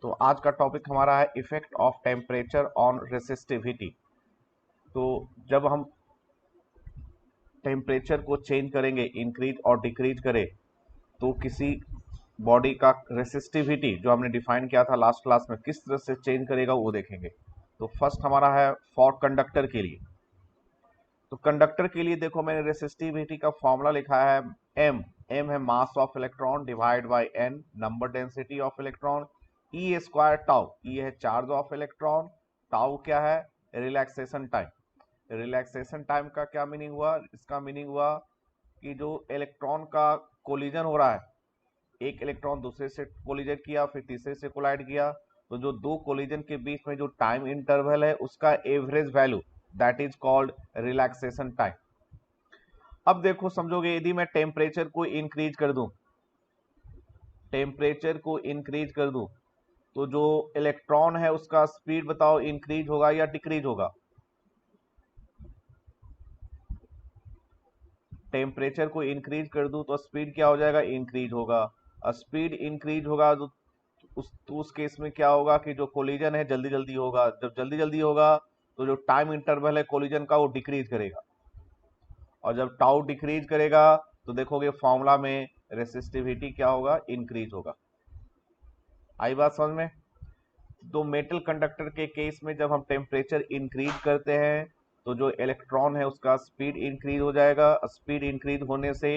तो आज का टॉपिक हमारा है effect of temperature on resistivity. तो जब हम टेम्परेचर को चेंज करेंगे, इंक्रीज और डिक्रीज करें, तो किसी बॉडी का रेसिस्टिविटी जो हमने डिफाइन किया था लास्ट क्लास में किस तरह से चेंज करेगा वो देखेंगे। तो फर्स्ट हमारा है फॉर कंडक्टर के लिए। तो कंडक्टर के लिए देखो मैंने रेसिस्टिविटी का फॉर्मूला लिखा है एम। एम है mass of electron divide by n, number density of electron. E square tau, e है चार्ज ऑफ इलेक्ट्रॉन, टाउ क्या है रिलैक्सेशन टाइम। रिलैक्सेशन टाइम का क्या मीनिंग हुआ? इसका मीनिंग हुआ कि जो इलेक्ट्रॉन का कोलिजन हो रहा है, एक इलेक्ट्रॉन दूसरे से कोलिजन किया फिर तीसरे से कोलाइड किया, तो जो दो कोलिजन के बीच में जो टाइम इंटरवल है उसका average value, that is called relaxation time. अब देखो समझोगे, यदि मैं टेम्परेचर को इंक्रीज कर दूं, टेम्परेचर को इंक्रीज कर दूं, तो जो इलेक्ट्रॉन है उसका स्पीड बताओ इंक्रीज होगा या डिक्रीज होगा? टेम्परेचर को इंक्रीज कर दूं तो स्पीड क्या हो जाएगा? इंक्रीज होगा। स्पीड इंक्रीज होगा तो उस केस में क्या होगा कि जो कोलिजन है जल्दी जल्दी होगा। जब जल्दी जल्दी होगा तो जो टाइम इंटरवल है कोलिजन का वो डिक्रीज करेगा, और जब टाउ डिक्रीज करेगा तो देखोगे फॉर्मूला में रेसिस्टिविटी क्या होगा? इंक्रीज होगा। आई बात समझ में? तो मेटल कंडक्टर के केस में जब हम टेम्परेचर इंक्रीज करते हैं तो जो इलेक्ट्रॉन है उसका स्पीड इंक्रीज हो जाएगा। स्पीड इंक्रीज होने से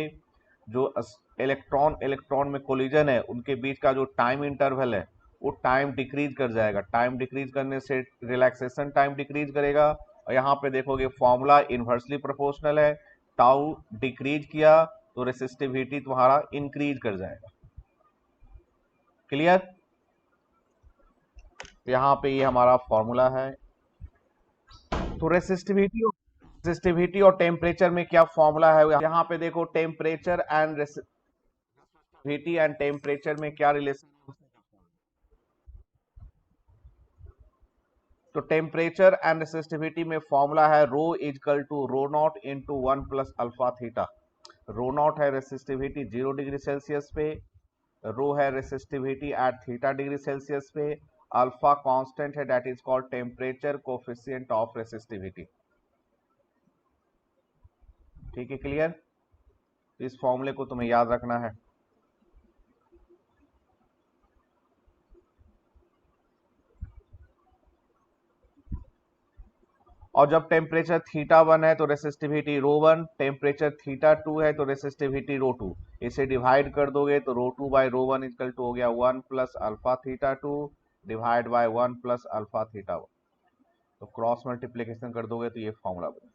जो इलेक्ट्रॉन इलेक्ट्रॉन में कोलिजन है उनके बीच का जो टाइम इंटरवल है वो टाइम डिक्रीज कर जाएगा। टाइम डिक्रीज करने से रिलैक्सेशन टाइम डिक्रीज करेगा, और यहाँ पे देखोगे फॉर्मूला इन्वर्सली प्रोपोर्शनल है। टाउ डिक्रीज किया तो रेसिस्टिविटी तुम्हारा इंक्रीज कर जाएगा। क्लियर? यहाँ पे ये हमारा फॉर्मूला है। तो रेसिस्टिविटी और टेम्परेचर में क्या फॉर्मूला है? यहाँ पे देखो temperature and resistivity and temperature में क्या रिलेशन है? तो टेम्परेचर एंड रेसिस्टिविटी में फॉर्मूला है rho equal to rho naught into 1 plus alpha theta. Rho naught है रेसिस्टिविटी 0 डिग्री सेल्सियस पे, रो है resistivity at theta degree Celsius पे, अल्फा कांस्टेंट है that is called temperature coefficient of resistivity. ठीक है, clear? इस फॉर्मूले को तुम्हें याद रखना है। और जब टेम्परेचर थीटा 1 है तो रेसिस्टिविटी रो 1, टेम्परेचर थीटा 2 है तो रेसिस्टिविटी रो 2। इसे डिवाइड कर दोगे तो रो 2 बाई रो 1 इक्वल टू हो गया 1 plus alpha theta 2 divide by 1 plus alpha theta 1। तो क्रॉस मल्टीप्लीकेशन कर दोगे तो ये फॉर्मूला बनेगा।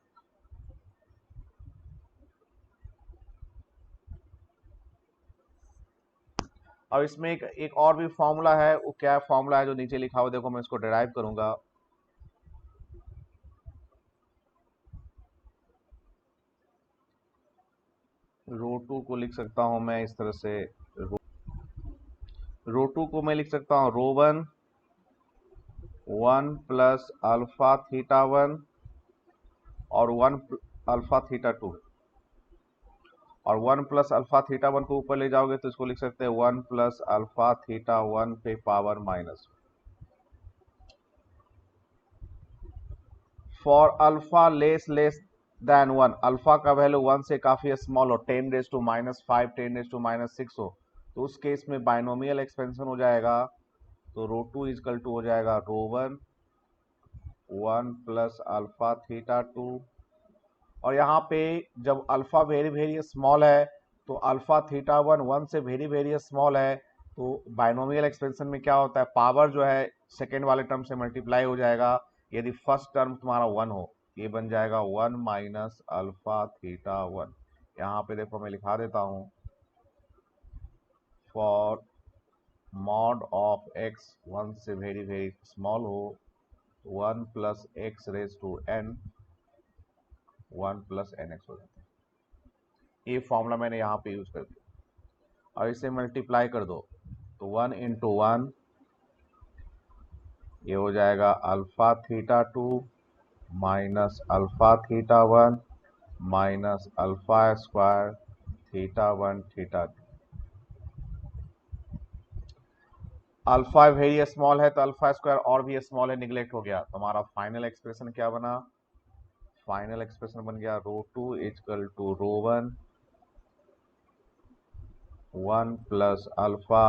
और इसमें एक और भी फॉर्मूला है। वो क्या फॉर्मूला है जो नीचे लिखा हुआ? देखो मैं इसको डिराइव करूंगा। रो 2 को लिख सकता हूं मैं इस तरह से, रो 2 को मैं लिख सकता हूं रो 1 1 प्लस अल्फा थीटा 1 और 1 अल्फा थीटा 2, और 1 प्लस अल्फा थीटा 1 को ऊपर ले जाओगे तो इसको लिख सकते हैं 1 प्लस अल्फा थीटा 1 पे power minus. For alpha less than 1, alpha का वैल्यू 1 से काफी स्मॉल हो, 10 raise to minus 5, 10 raise to minus 6 हो, तो उस केस में बाइनोमियल एक्सपेंशन हो जाएगा। तो रो 2 इजकल टू हो जाएगा रो 1 1 प्लस अल्फा थीटा 2। और यहाँ पे जब अल्फा वेरी वेरी स्मॉल है तो अल्फा थीटा 1 1 से वेरी वेरी स्मॉल है, तो बाइनोमियल एक्सपेंशन में क्या होता है? पावर जो है सेकेंड वाले टर्म से मल्टीप्लाई हो जाएगा। यदि फर्स्ट टर्म तुम्हारा 1 हो, ये बन जाएगा 1 माइनस अल्फा थीटा 1। यहाँ पे देखो मैं लिखा देता हूँ, फॉर मॉड ऑफ एक्स 1 से वेरी वेरी स्मॉल हो 1 plus X raise to N, 1 plus N X हो जाता है। ये फॉर्मूला मैंने यहाँ पे यूज कर दिया, और इसे मल्टीप्लाई कर दो तो 1 इंटू 1 ये हो जाएगा alpha theta 2 minus alpha theta 1 minus alpha square theta 1 theta 2। Alpha very small है तो अल्फा स्क्वायर और भी स्मॉल है, निगलेक्ट हो गया। तो हमारा फाइनल एक्सप्रेशन क्या बना? फाइनल एक्सप्रेशन बन गया rho two equal to rho one 1 plus alpha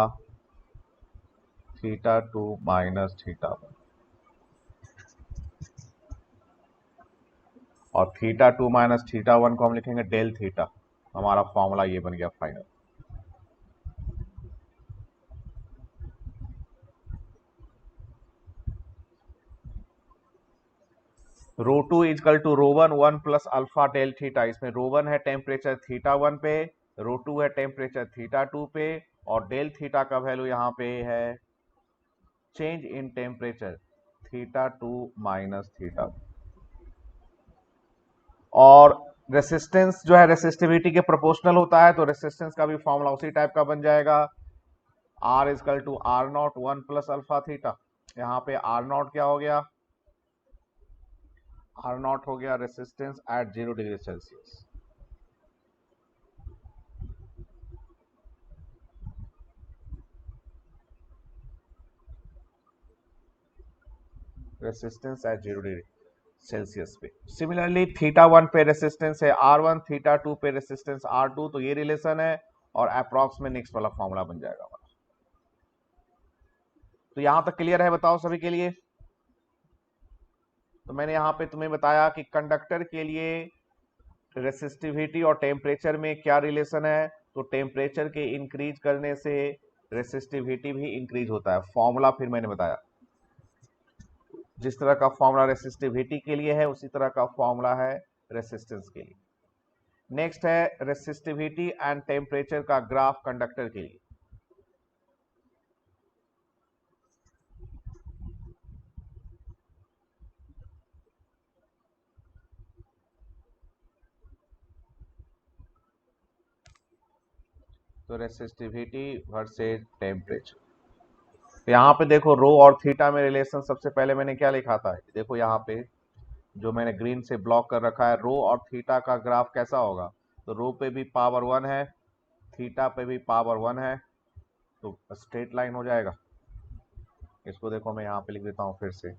theta two minus theta one, और theta two minus theta one को हम लिखेंगे डेल थीटा। हमारा फॉर्मूला ये बन गया final. Rho two equal to rho one 1 plus alpha del theta. इसमें rho one है टेम्परेचर थीटा वन पे, रो टू है टेम्परेचर थीटा टू पे, और डेल थीटा का वैल्यू यहाँ पे है change in temperature theta two minus theta. और रेसिस्टेंस जो है रेसिस्टिविटी के प्रोपोर्शनल होता है, तो रेसिस्टेंस का भी फॉर्मूला उसी टाइप का बन जाएगा, R equal to R not 1 plus alpha theta. यहाँ पे आर नॉट क्या हो गया? आर नॉट हो गया resistance at 0 degree Celsius. Resistance at 0 degree Celsius पे। सिमिलरली थीटा वन पे रेसिस्टेंस है आर वन, थीटा टू पे रेसिस्टेंस आर टू, तो ये रिलेशन है और अप्रॉक्स में नेक्स्ट वाला फॉर्मूला बन जाएगा हमारा। तो यहां तक क्लियर है? बताओ सभी के लिए। तो मैंने यहां पे तुम्हें बताया कि कंडक्टर के लिए रेसिस्टिविटी और टेम्परेचर में क्या रिलेशन है। तो टेम्परेचर के इंक्रीज करने से रेसिस्टिविटी भी इंक्रीज होता है। फॉर्मूला फिर मैंने बताया, जिस तरह का फॉर्मूला रेसिस्टिविटी के लिए है उसी तरह का फॉर्मूला है रेसिस्टेंस के लिए। नेक्स्ट है रेसिस्टिविटी एंड टेम्परेचर का ग्राफ कंडक्टर के लिए। तो रेसिस्टिविटी वर्सेस टेम्परेचर, तो यहाँ पे देखो रो और थीटा में रिलेशन सबसे पहले मैंने क्या लिखा था, देखो यहाँ पे जो मैंने ग्रीन से ब्लॉक कर रखा है, रो और थीटा का ग्राफ कैसा होगा। तो रो पे भी पावर 1 है, थीटा पे भी पावर 1 है, तो स्ट्रेट लाइन हो जाएगा। इसको देखो मैं यहाँ पे लिख देता हूँ फिर से।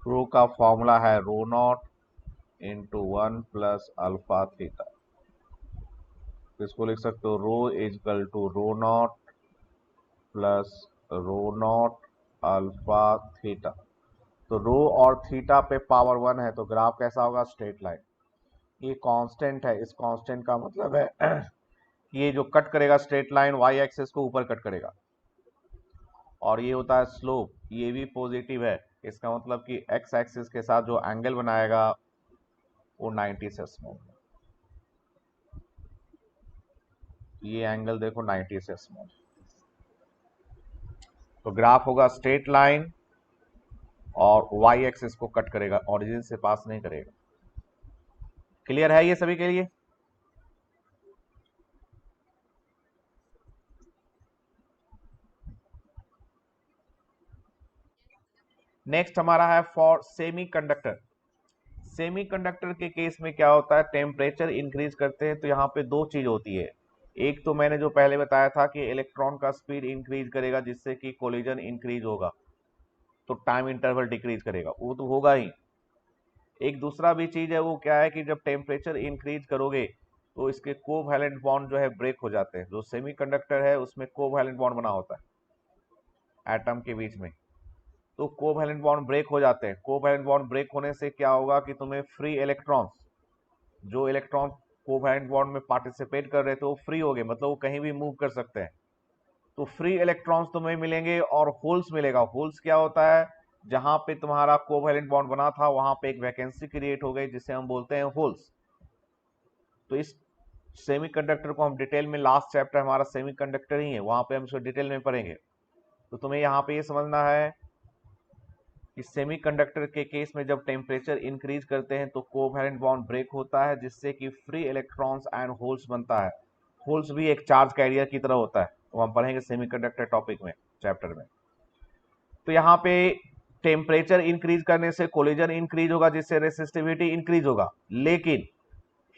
रो का फॉर्मूला है rho naught into 1 plus alpha theta. तो इसको लिख सकते हो rho equal to rho naught plus rho naught alpha theta. तो रो और थीटा पे पावर 1 है, तो ग्राफ कैसा होगा? Straight line. ये कांस्टेंट है, इस कांस्टेंट का मतलब है कि ये जो कट करेगा स्ट्रेट लाइन वाई एक्सिस को ऊपर कट करेगा, और ये होता है स्लोप, ये भी पॉजिटिव है। इसका मतलब कि एक्स एक्सिस के साथ जो एंगल बनाएगा वो 90 से स्मॉल। ये एंगल देखो 90 से स्मॉल। तो ग्राफ होगा स्ट्रेट लाइन और वाई एक्सिस को कट करेगा, ओरिजिन से पास नहीं करेगा। क्लियर है ये सभी के लिए? नेक्स्ट हमारा है फॉर सेमीकंडक्टर। सेमीकंडक्टर के केस में क्या होता है, टेम्परेचर इंक्रीज करते हैं तो यहाँ पे दो चीज होती है। एक तो मैंने जो पहले बताया था कि इलेक्ट्रॉन का स्पीड इंक्रीज करेगा जिससे कि कोलिजन इंक्रीज होगा, तो टाइम इंटरवल डिक्रीज करेगा, वो तो होगा ही। एक दूसरा भी चीज है, वो क्या है कि जब टेम्परेचर इंक्रीज करोगे तो इसके कोवैलेंट बॉन्ड जो है ब्रेक हो जाते हैं। जो सेमीकंडक्टर है उसमें कोवैलेंट बॉन्ड बना होता है एटम के बीच में, तो कोवैलेंट बॉन्ड ब्रेक हो जाते हैं। कोवैलेंट बॉन्ड ब्रेक होने से क्या होगा कि तुम्हें फ्री इलेक्ट्रॉन्स, जो इलेक्ट्रॉन कोवैलेंट बॉन्ड में पार्टिसिपेट कर रहे थे वो फ्री हो गए, मतलब वो कहीं भी मूव कर सकते हैं। तो फ्री इलेक्ट्रॉन्स तुम्हें मिलेंगे और होल्स मिलेगा। होल्स क्या होता है, जहां पे तुम्हारा कोवैलेंट बॉन्ड बना था वहां पे एक वैकेंसी क्रिएट हो गई जिसे हम बोलते हैं होल्स। तो इस सेमीकंडक्टर को हम डिटेल में, लास्ट चैप्टर हमारा सेमीकंडक्टर ही है, वहां पे हम इसको डिटेल में पढ़ेंगे। तो तुम्हें यहाँ पे ये समझना है कि सेमीकंडक्टर के केस में जब टेम्परेचर इंक्रीज करते हैं तो कोवैलेंट बॉन्ड ब्रेक होता है जिससे कि फ्री इलेक्ट्रॉन्स एंड होल्स बनता है। होल्स भी एक चार्ज कैरियर की तरह होता है, वो हम पढ़ेंगे सेमीकंडक्टर टॉपिक में, चैप्टर में। तो यहाँ पे टेम्परेचर इंक्रीज करने से कोलिजन इंक्रीज होगा जिससे रेसिस्टिविटी इंक्रीज होगा, लेकिन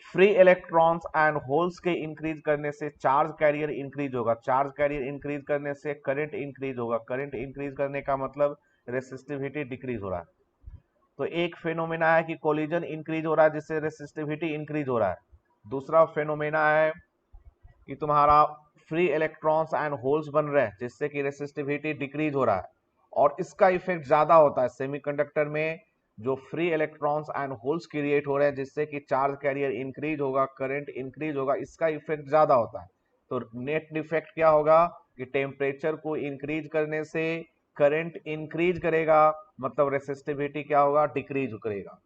फ्री इलेक्ट्रॉन्स एंड होल्स के इंक्रीज करने से चार्ज कैरियर इंक्रीज होगा, चार्ज कैरियर इंक्रीज करने से करंट इंक्रीज होगा, करंट इंक्रीज करने का मतलब रेसिस्टिविटी डिक्रीज हो रहा है। तो एक फेनोमेना है कि कोलिजन इंक्रीज हो रहा है जिससे रेसिस्टिविटी इंक्रीज हो रहा है। दूसरा फेनोमेना है कि तुम्हारा फ्री इलेक्ट्रॉन्स एंड होल्स बन रहे हैं जिससे कि रेसिस्टिविटी डिक्रीज हो रहा है, और इसका इफेक्ट ज्यादा होता है सेमीकंडक्टर में। जो free electrons and holes create हो रहे हैं जिससे कि चार्ज कैरियर इंक्रीज होगा, करंट इंक्रीज होगा, इसका इफेक्ट ज्यादा होता है। तो नेट इफेक्ट क्या होगा कि टेम्परेचर को इंक्रीज करने से करंट इंक्रीज करेगा, मतलब रेसिस्टिविटी क्या होगा, डिक्रीज करेगा।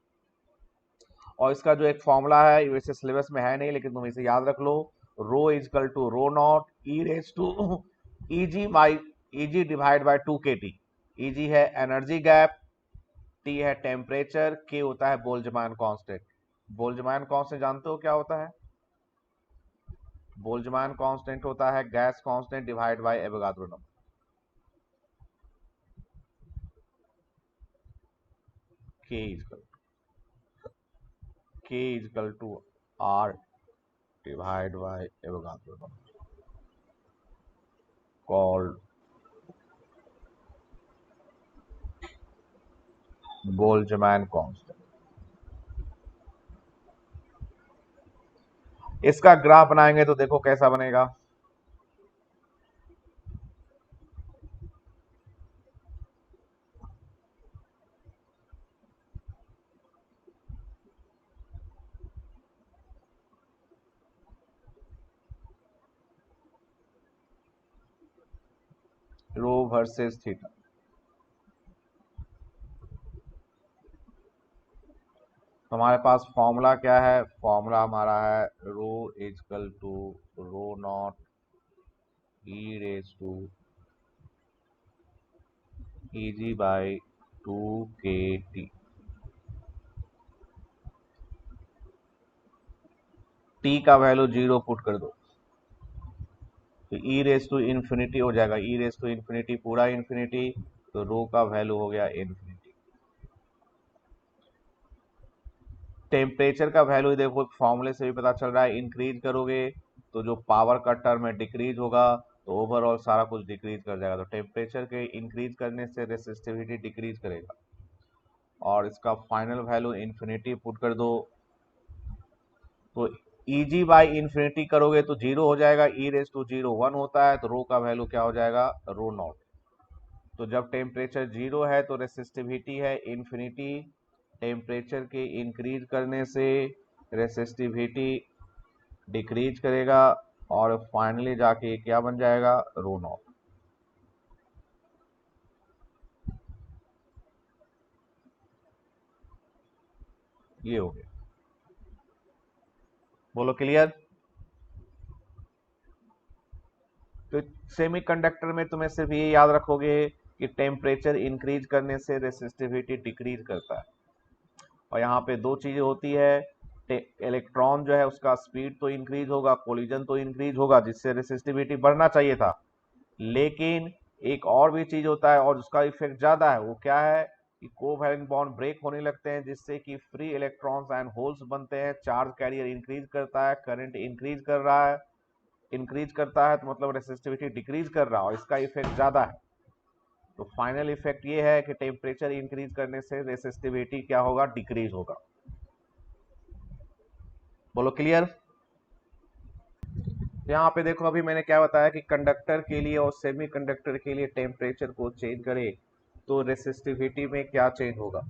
और इसका जो एक फॉर्मूला है, वैसे सिलेबस में है नहीं लेकिन तुम इसे याद रख लो, rho equal to rho naught e raise to e g by e g divide by 2 kT। E g है एनर्जी गैप, टी है टेम्परेचर, के होता है बोल्ट्जमान कांस्टेंट। बोल्ट्जमान कांस्टेंट जानते हो क्या होता है? बोल्ट्जमान कांस्टेंट होता है gas constant divide by Avogadro number. K equal to r divide by Avogadro number, called Boltzmann constant. इसका ग्राफ बनाएंगे तो देखो कैसा बनेगा। Rho versus theta. हमारे पास फॉर्मूला क्या है? फॉर्मूला हमारा है rho equal to rho naught e raise to e g by 2 kT। T का वैल्यू 0 पुट कर दो तो ई रेज टू इन्फिनिटी हो जाएगा, ई रेज टू इन्फिनिटी पूरा इन्फिनिटी, तो रो का वैल्यू हो गया इन्फिनिटी। टेम्परेचर का वैल्यू देखो फॉर्मूले से भी पता चल रहा है, इंक्रीज करोगे तो जो पावर का टर्म है डिक्रीज होगा, तो ओवरऑल सारा कुछ डिक्रीज कर जाएगा। तो टेम्परेचर के इंक्रीज करने से रेसिस्टिविटी डिक्रीज करेगा, और इसका फाइनल वैल्यू इन्फिनिटी पुट कर दो तो ईजी बाई इन्फिनिटी करोगे तो 0 हो जाएगा, ई रेज टू 0 1 होता है, तो रो का वैल्यू क्या हो जाएगा, रो नॉट। तो जब टेम्परेचर 0 है तो रेसिस्टिविटी है इन्फिनिटी, टेम्परेचर के इंक्रीज करने से रेसिस्टिविटी डिक्रीज करेगा, और फाइनली जाके क्या बन जाएगा, रो नॉट। ये हो गया, बोलो क्लियर। तो सेमीकंडक्टर में तुम्हें सिर्फ ये याद रखोगे कि टेम्परेचर इंक्रीज करने से रेसिस्टिविटी डिक्रीज करता है। और यहाँ पे दो चीजें होती है, इलेक्ट्रॉन जो है उसका स्पीड तो इंक्रीज होगा, कोलिजन तो इंक्रीज होगा जिससे रेसिस्टिविटी बढ़ना चाहिए था, लेकिन एक और भी चीज होता है और उसका इफेक्ट ज्यादा है। वो क्या है कि कोवैलेंट बॉन्ड ब्रेक होने लगते हैं जिससे कि फ्री इलेक्ट्रॉन्स एंड होल्स बनते हैं, चार्ज कैरियर इंक्रीज करता है, करंट इंक्रीज कर रहा है, इंक्रीज करता है तो मतलब रेसिस्टिविटी डिक्रीज कर रहा है, और इसका इफेक्ट ज्यादा है। तो फाइनल इफेक्ट ये है कि टेम्परेचर इंक्रीज करने से रेसिस्टिविटी क्या होगा, डिक्रीज होगा। बोलो क्लियर। यहाँ पे देखो अभी मैंने क्या बताया कि कंडक्टर के लिए और सेमी कंडक्टर के लिए टेम्परेचर को चेंज करे तो रेसिस्टिविटी में क्या चेंज होगा।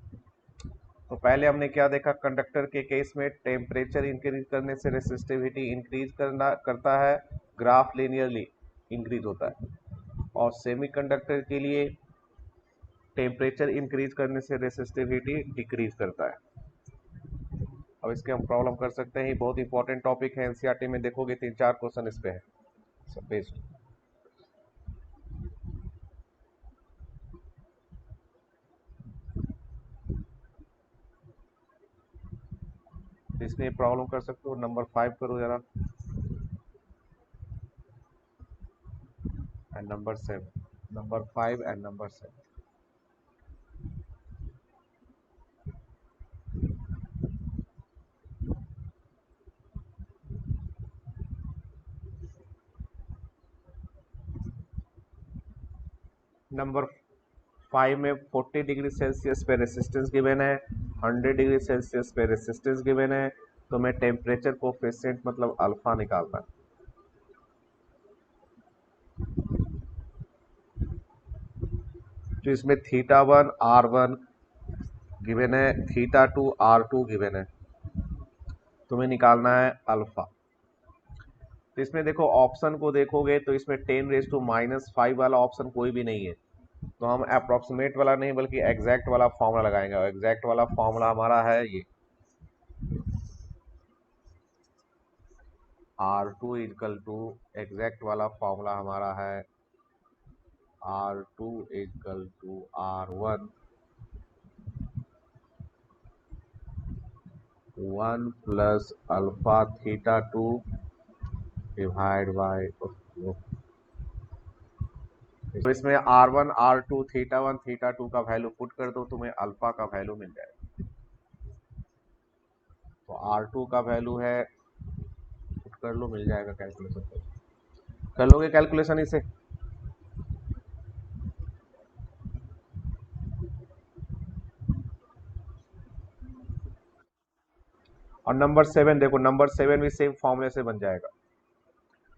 तो पहले हमने क्या देखा, कंडक्टर के केस में टेम्परेचर इंक्रीज करने से रेसिस्टिविटी इंक्रीज करता है, ग्राफ लीनियरली इंक्रीज होता है। और सेमी कंडक्टर के लिए टेम्परेचर इंक्रीज करने से रेसिस्टिविटी डिक्रीज करता है। अब इसके हम प्रॉब्लम कर सकते हैं, बहुत इंपॉर्टेंट टॉपिक है, एनसीईआरटी में देखोगे 3-4 क्वेश्चन इस पे है सब बेस्ड। तो इसमें प्रॉब्लम कर सकते हो, नंबर 5 करो जरा, and number 7, number 5 and number 7। Number 5 में 40 डिग्री सेल्सियस पे रेसिस्टेंस गिवन है, 100 डिग्री सेल्सियस पे रेसिस्टेंस गिवन है, तो मैं टेम्परेचर कोफिशिएंट मतलब अल्फा निकालना है। तो इसमें θ1 R1 गिवन है, θ2 R2 गिवन है, तुम्हें निकालना है अल्फा। तो इसमें देखो ऑप्शन को देखोगे तो इसमें 10⁻⁻5 वाला ऑप्शन कोई भी नहीं है, तो हम अप्रोक्सीमेट वाला नहीं बल्कि एग्जैक्ट वाला फॉर्मूला लगाएंगे, और एग्जैक्ट वाला फॉर्मूला हमारा है ये R2 इक्वल टू, एग्जैक्ट वाला फॉर्मूला हमारा है R2 equal to R1 1 plus alpha θ2 divide by, तो इसमें R1 R2 θ1 θ2 का वैल्यू पुट कर दो, तुम्हें अल्फा का वैल्यू मिल जाएगा। तो R2 का वैल्यू है, पुट कर लो, मिल जाएगा, कैलकुलेशन कर लोगे कैलकुलेशन इसे। और नंबर 7 देखो, नंबर 7 भी सेम फॉर्मूले से बन जाएगा।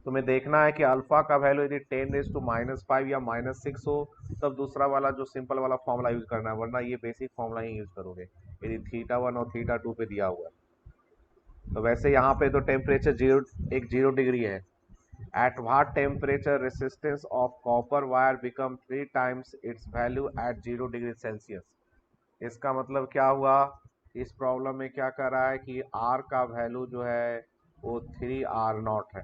तुम्हें देखना है कि अल्फा का वैल्यू यदि 10⁻⁻5 या -6 हो तब दूसरा वाला जो सिंपल वाला फॉर्मूला यूज करना है, वरना ये बेसिक फॉर्मूला ही यूज करोगे यदि θ1 और θ2 पे दिया हुआ है। तो वैसे यहाँ पे तो टेम्परेचर 0 डिग्री है। At what temperature resistance of copper wire become 3 times its value at 0 degree Celsius. इसका मतलब क्या हुआ, इस प्रॉब्लम में क्या कर रहा है कि R का वैल्यू जो है वो 3R0 है,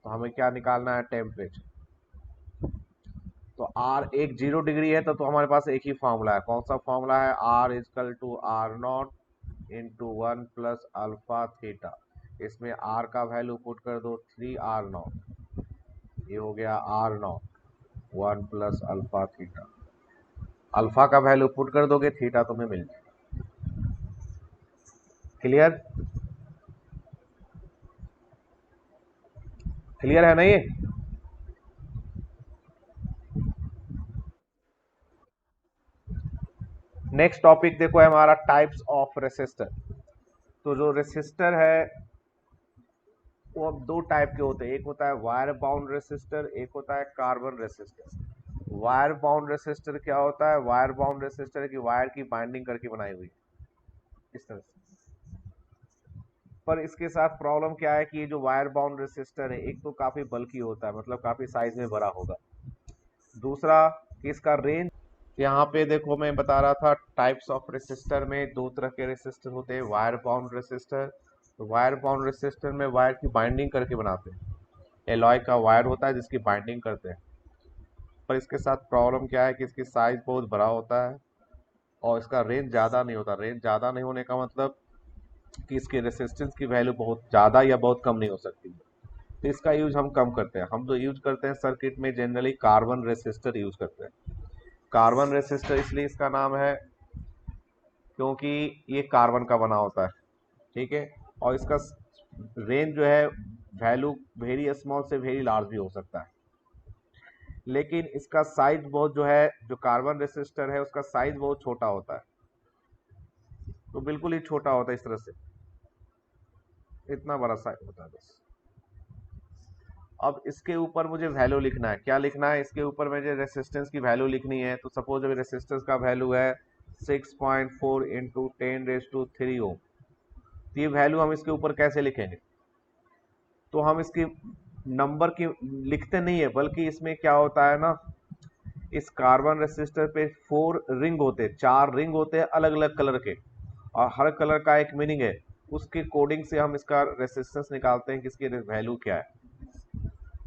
तो हमें क्या निकालना है, टेम्परेचर। तो R एक 0 डिग्री है तो हमारे पास एक ही फॉर्मूला है, कौन सा फॉर्मूला है, R equal to R0 into 1 plus alpha theta. इसमें R का वैल्यू पुट कर दो 3R0, ये हो गया R0 1 plus alpha theta. Alpha का वैल्यू पुट कर दोगे, थीटा तुम्हें मिल जाएगा। क्लियर, क्लियर है ना ये। नेक्स्ट टॉपिक देखो है हमारा टाइप्स ऑफ रेसिस्टर। तो जो रेसिस्टर है वो अब दो टाइप के होते हैं, एक होता है वायर बाउंड रेसिस्टर, एक होता है carbon resistor. Wire bound resistor क्या होता है, वायर बाउंड रेसिस्टर की वायर की बाइंडिंग करके बनाई हुई इस तरह से। पर इसके साथ प्रॉब्लम क्या है कि ये जो वायर बाउंड रेसिस्टर है, एक तो काफी बल्की होता है, मतलब काफी साइज में बड़ा होगा, दूसरा कि इसका रेंज। यहाँ पे देखो मैं बता रहा था टाइप्स ऑफ रेसिस्टर में दो तरह के रेसिस्टर होते हैं, वायर बाउंड रेसिस्टर। तो वायर बाउंड रेसिस्टर में वायर की बाइंडिंग करके बनाते हैं, एलॉय का वायर होता है जिसकी बाइंडिंग करते हैं। पर इसके साथ प्रॉब्लम क्या है कि इसकी साइज बहुत बड़ा होता है और इसका रेंज ज़्यादा नहीं होता। रेंज ज़्यादा नहीं होने का मतलब कि इसके रेसिस्टेंस की वैल्यू बहुत ज़्यादा या बहुत कम नहीं हो सकती। तो इसका यूज हम कम करते हैं, हम तो यूज करते हैं सर्किट में जनरली कार्बन रेसिस्टर यूज करते हैं। कार्बन रेसिस्टर इसलिए इसका नाम है क्योंकि ये कार्बन का बना होता है, ठीक है, और इसका रेंज जो है वैल्यू वेरी स्मॉल से वेरी लार्ज भी हो सकता है, लेकिन इसका साइज बहुत जो है, जो कार्बन रेसिस्टर है उसका साइज बहुत छोटा होता है, तो बिल्कुल ही छोटा होता है, इस तरह से इतना बड़ा साइज होता है बस। अब इसके ऊपर मुझे वैल्यू लिखना है, क्या लिखना है, इसके ऊपर मुझे रेसिस्टेंस की वैल्यू लिखनी है। तो सपोज अभी रेसिस्टेंस का वैल्यू है 6.4 इंटू 10⁻³ ओम, तो ये वैल्यू हम इसके ऊपर कैसे लिखेंगे, तो हम इसकी नंबर की लिखते नहीं है, बल्कि इसमें क्या होता है ना, इस कार्बन रेसिस्टर पे 4 रिंग होते हैं, 4 रिंग होते हैं अलग अलग कलर के, और हर कलर का एक मीनिंग है, उसके कोडिंग से हम इसका रेसिस्टेंस निकालते हैं कि इसकी वैल्यू क्या है।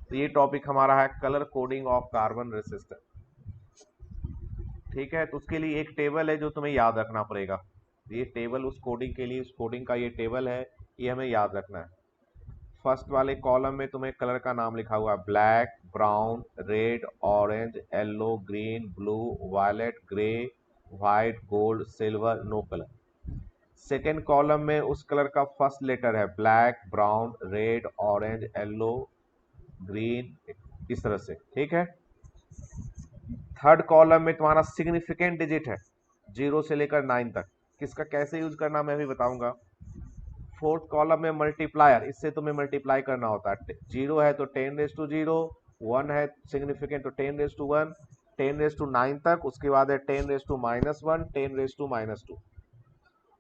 तो ये टॉपिक हमारा है colour coding of carbon resistor, ठीक है। तो उसके लिए एक टेबल है जो तुम्हें याद रखना पड़ेगा, ये टेबल उस कोडिंग के लिए, उस कोडिंग का ये टेबल है, ये हमें याद रखना है। फर्स्ट वाले कॉलम में तुम्हें कलर का नाम लिखा हुआ है, black, brown, red, orange, yellow, green, blue, violet, grey, white, gold, silver, no colour. Second column में उस कलर का फर्स्ट लेटर है, black, brown, red, orange, yellow, green, इस तरह से, ठीक है। थर्ड कॉलम में तुम्हारा सिग्निफिकेंट डिजिट है 0 से लेकर 9 तक, किसका कैसे यूज करना मैं भी बताऊंगा। फोर्थ कॉलम में मल्टीप्लायर, इससे तुम्हें मल्टीप्लाई करना होता है। 0 है तो 10⁻0, 1 है सिग्निफिकेंट तो 10⁻1, 10⁻9 तक, उसके बाद है 10⁻1, 10⁻2।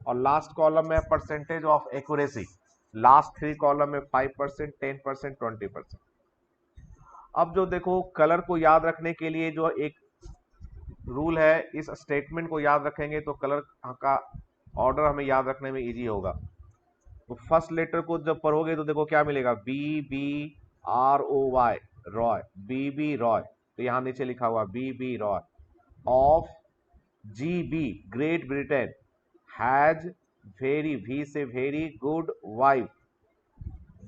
और लास्ट कॉलम में percentage of accuracy, last 3 column में 5%, 10%, 20%। अब जो देखो कलर को याद रखने के लिए जो एक रूल है, इस स्टेटमेंट को याद रखेंगे तो कलर का ऑर्डर हमें याद रखने में इजी होगा। तो फर्स्ट लेटर को जब पढ़ोगे तो देखो क्या मिलेगा, BBROY, रॉय, BB रॉय, तो यहां नीचे लिखा हुआ BB Roy. Of GB great Britain, has very, V से very good wife,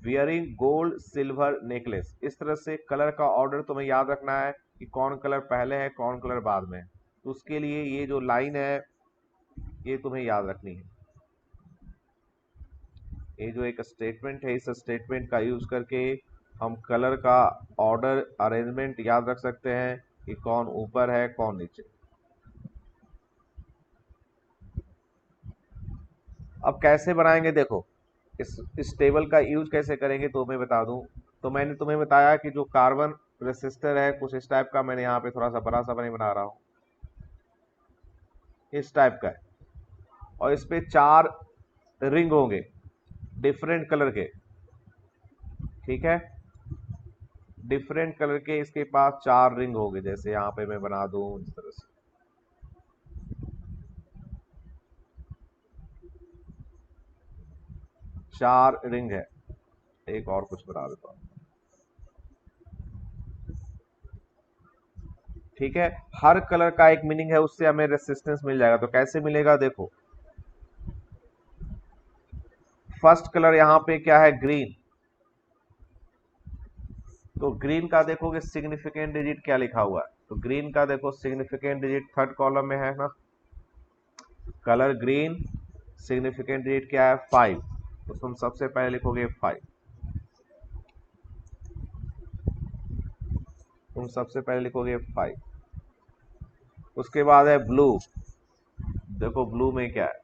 wearing gold silver necklace. इस तरह से कलर का ऑर्डर तुम्हें याद रखना है कि कौन कलर पहले है कौन कलर बाद में है। तो उसके लिए ये जो लाइन है ये तुम्हें याद रखनी है। ये जो एक स्टेटमेंट है, इस स्टेटमेंट का यूज करके हम कलर का ऑर्डर अरेंजमेंट याद रख सकते हैं कि कौन ऊपर है कौन नीचे। अब कैसे बनाएंगे देखो, इस टेबल का यूज कैसे करेंगे तो मैं बता दूं। तो मैंने तुम्हें बताया कि जो कार्बन रेसिस्टर है कुछ इस टाइप का, मैंने यहाँ पे थोड़ा सा बड़ा सा नहीं बना रहा हूं, इस टाइप का है। और इस पे 4 रिंग होंगे डिफरेंट कलर के, ठीक है, डिफरेंट कलर के इसके पास 4 रिंग होंगे। जैसे यहाँ पे मैं बना दूं इस तरह से, 4 रिंग है। एक और कुछ बना देता हूं, ठीक है। हर कलर का एक मीनिंग है, उससे हमें रेसिस्टेंस मिल जाएगा। तो कैसे मिलेगा देखो, फर्स्ट कलर यहाँ पे क्या है, ग्रीन। तो ग्रीन का देखोगे सिग्निफिकेंट डिजिट क्या लिखा हुआ है, तो ग्रीन का देखो सिग्निफिकेंट डिजिट थर्ड कॉलम में है ना, कलर ग्रीन, सिग्निफिकेंट डिजिट क्या है 5, तो तुम सबसे पहले लिखोगे 5, तुम सबसे पहले लिखोगे 5। उसके बाद है ब्लू, देखो ब्लू में क्या है,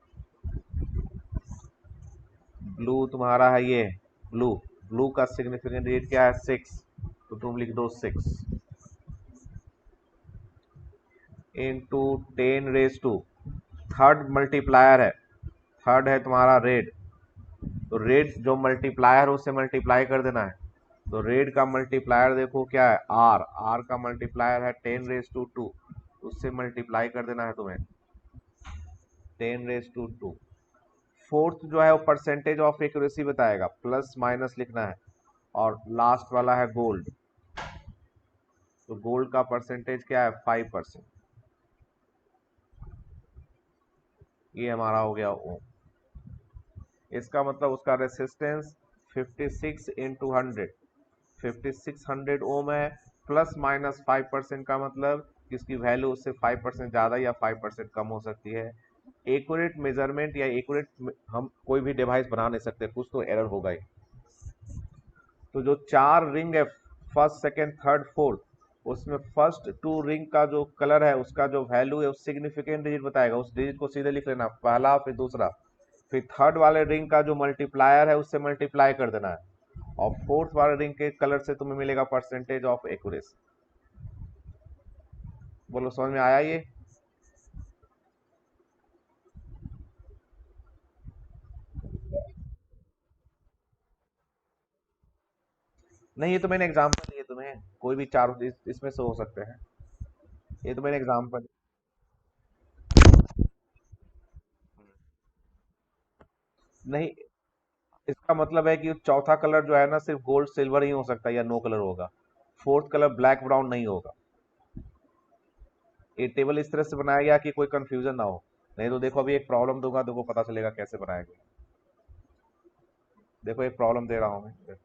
ब्लू तुम्हारा है ये ब्लू, ब्लू का सिग्निफिकेंट डिजिट क्या है 6, तो तुम लिख दो 6 इंटू 10⁻²। थर्ड मल्टीप्लायर है, थर्ड है तुम्हारा रेड, तो रेड जो मल्टीप्लायर उससे मल्टीप्लाई कर देना है। तो रेड का मल्टीप्लायर देखो क्या है आर, आर का मल्टीप्लायर है 10⁻², उससे मल्टीप्लाई कर देना है तुम्हें 10⁻²। फोर्थ जो है वो परसेंटेज ऑफ एक्यूरेसी बताएगा, प्लस माइनस लिखना है। और लास्ट वाला है गोल्ड, तो गोल्ड का परसेंटेज क्या है 5%। ये हमारा हो गया ओम। इसका मतलब उसका रेसिस्टेंस 56 इंटू 100, 5600 ओम है। प्लस माइनस 5% का मतलब इसकी वैल्यू उससे 5% ज्यादा या 5% कम हो सकती है। एक्यूरेट मेजरमेंट या एक्यूरेट हम कोई भी डिवाइस बना नहीं सकते, कुछ तो एरर होगा ही। तो जो 4 रिंग है फर्स्ट सेकेंड थर्ड फोर्थ, उसमें फर्स्ट 2 रिंग का जो कलर है उसका जो वैल्यू है उस सिग्निफिकेंट डिजिट बताएगा, उस डिजिट को सीधे लिख लेना, पहला फिर दूसरा, फिर थर्ड वाले रिंग का जो मल्टीप्लायर है उससे मल्टीप्लाई कर देना है। और फोर्थ वाले रिंग के कलर से तुम्हें मिलेगा परसेंटेज ऑफ एक्यूरेसी। बोलो समझ में आया ये? नहीं, ये तो मैंने एग्जांपल दिए तुम्हें, कोई भी चार इसमें से हो सकते हैं। ये तो मैंने एग्जांपल। नहीं, इसका मतलब है कि चौथा कलर जो है ना सिर्फ गोल्ड सिल्वर ही हो सकता है या नो कलर होगा, फोर्थ कलर ब्लैक ब्राउन नहीं होगा। ये टेबल इस तरह से बनाया गया कि कोई कंफ्यूजन ना हो। नहीं तो देखो अभी एक प्रॉब्लम दूंगा, देखो पता चलेगा कैसे बनाया गया। देखो एक प्रॉब्लम दे रहा हूं मैं,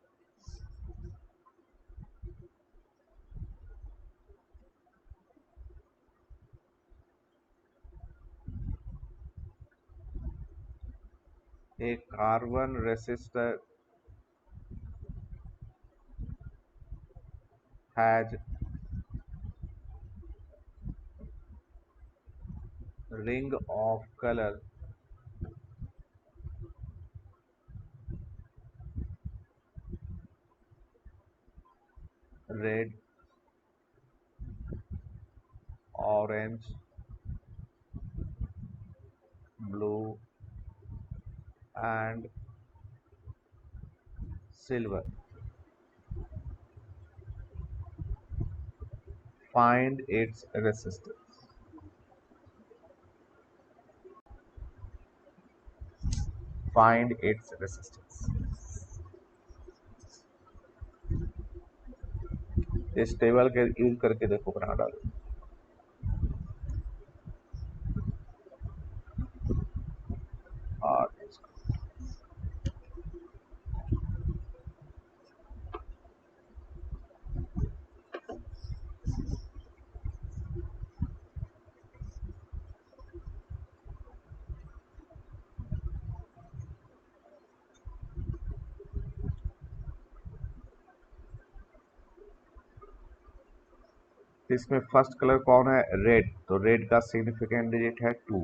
एक carbon resistor has ring of color red, orange, blue and silver. Find its resistance. Find its resistance. इस टेबल के यूज करके देखो बना डालो। और इसमें फर्स्ट कलर कौन है? रेड। तो रेड का सिग्निफिकेंट डिजिट है 2।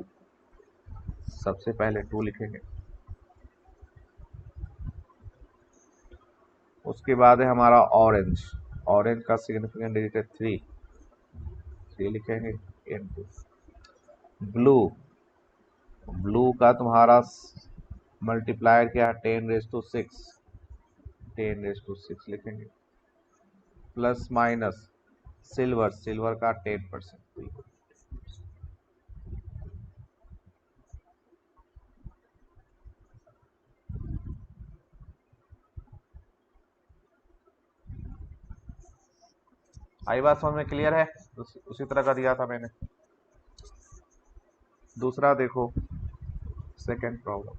सबसे पहले 2 लिखेंगे। उसके बाद है हमारा ऑरेंज। ऑरेंज का सिग्निफिकेंट डिजिट है 3। 3 लिखेंगे इनटू ब्लू। ब्लू का तुम्हारा मल्टीप्लायर क्या है? 10⁻6। 10⁻6 लिखेंगे। Plus minus silver. सिल्वर का 10%। आई बात समझ में क्लियर है? उसी तरह का दिया था मैंने। दूसरा देखो, second problem.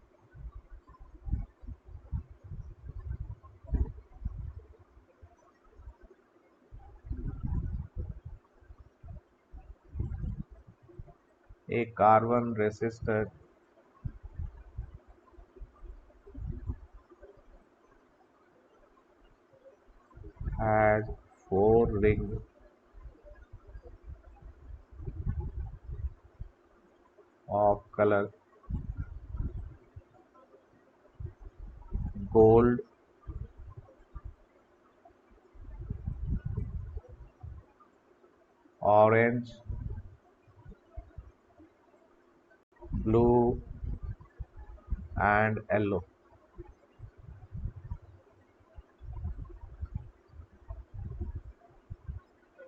a carbon resistor has 4 rings of color gold, orange, blue and yellow.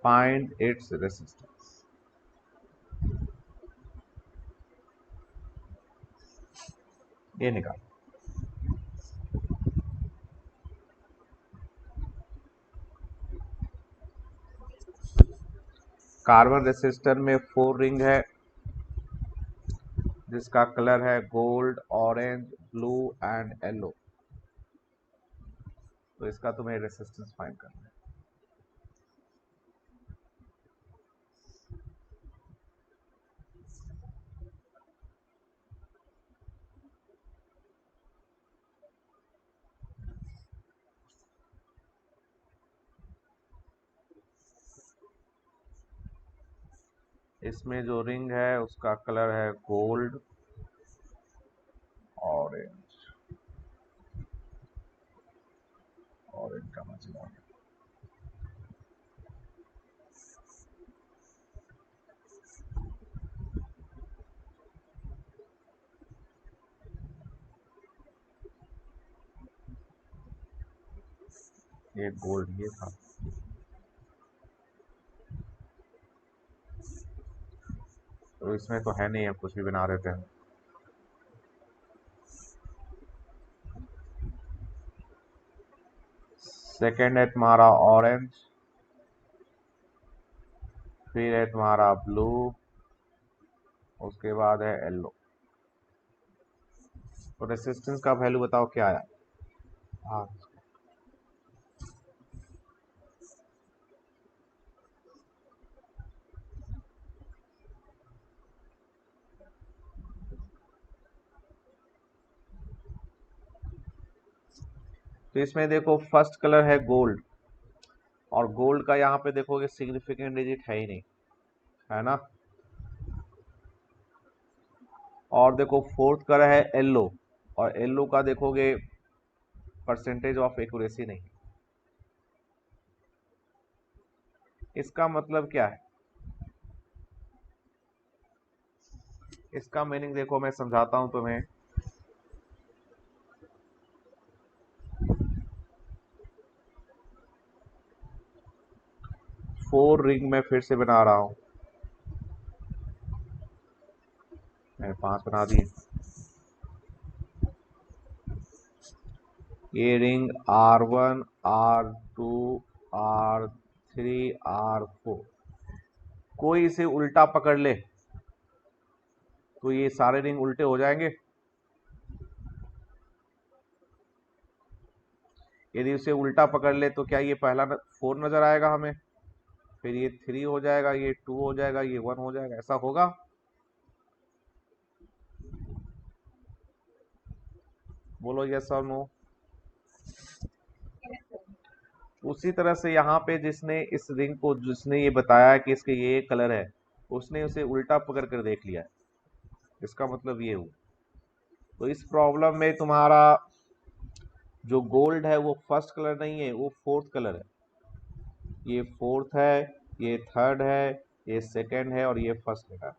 Find its resistance. ये निकाल। कार्बन रेसिस्टर में 4 रिंग है जिसका कलर है gold, orange, blue and yellow. तो इसका तुम्हें रेसिस्टेंस फाइंड करना है। इसमें जो रिंग है उसका कलर है गोल्ड, ऑरेंज। ऑरेंज का मतलब ये गोल्ड ये था। तो इसमें तो है नहीं, अब कुछ भी बना देते हैं। सेकेंड है तुम्हारा ऑरेंज, फिर है तुम्हारा ब्लू, उसके बाद है येलो। तो रेसिस्टेंस का वैल्यू बताओ क्या आया? हाँ, तो इसमें देखो फर्स्ट कलर है गोल्ड, और गोल्ड का यहाँ पे देखोगे सिग्निफिकेंट डिजिट है ही नहीं, है ना। और देखो फोर्थ कलर है येलो, और येलो का देखोगे परसेंटेज ऑफ एक्यूरेसी नहीं। इसका मतलब क्या है? इसका मीनिंग देखो, मैं समझाता हूं तुम्हें। फोर रिंग में फिर से बना रहा हूं, मैंने 5 बना दिए। ये ring R1 R2 R3 R4, कोई इसे उल्टा पकड़ ले तो ये सारे रिंग उल्टे हो जाएंगे। यदि उसे उल्टा पकड़ ले तो क्या ये पहला 4 नजर आएगा हमें, फिर ये 3 हो जाएगा, ये 2 हो जाएगा, ये 1 हो जाएगा, ऐसा होगा? बोलो यस और नो। उसी तरह से यहाँ पे जिसने इस रिंग को, जिसने ये बताया कि इसके ये कलर है, उसने उसे उल्टा पकड़ कर देख लिया है। इसका मतलब ये हुआ। तो इस प्रॉब्लम में तुम्हारा जो गोल्ड है वो फर्स्ट कलर नहीं है, वो फोर्थ कलर है। ये फोर्थ है, ये थर्ड है, ये सेकंड है, और ये फर्स्ट है।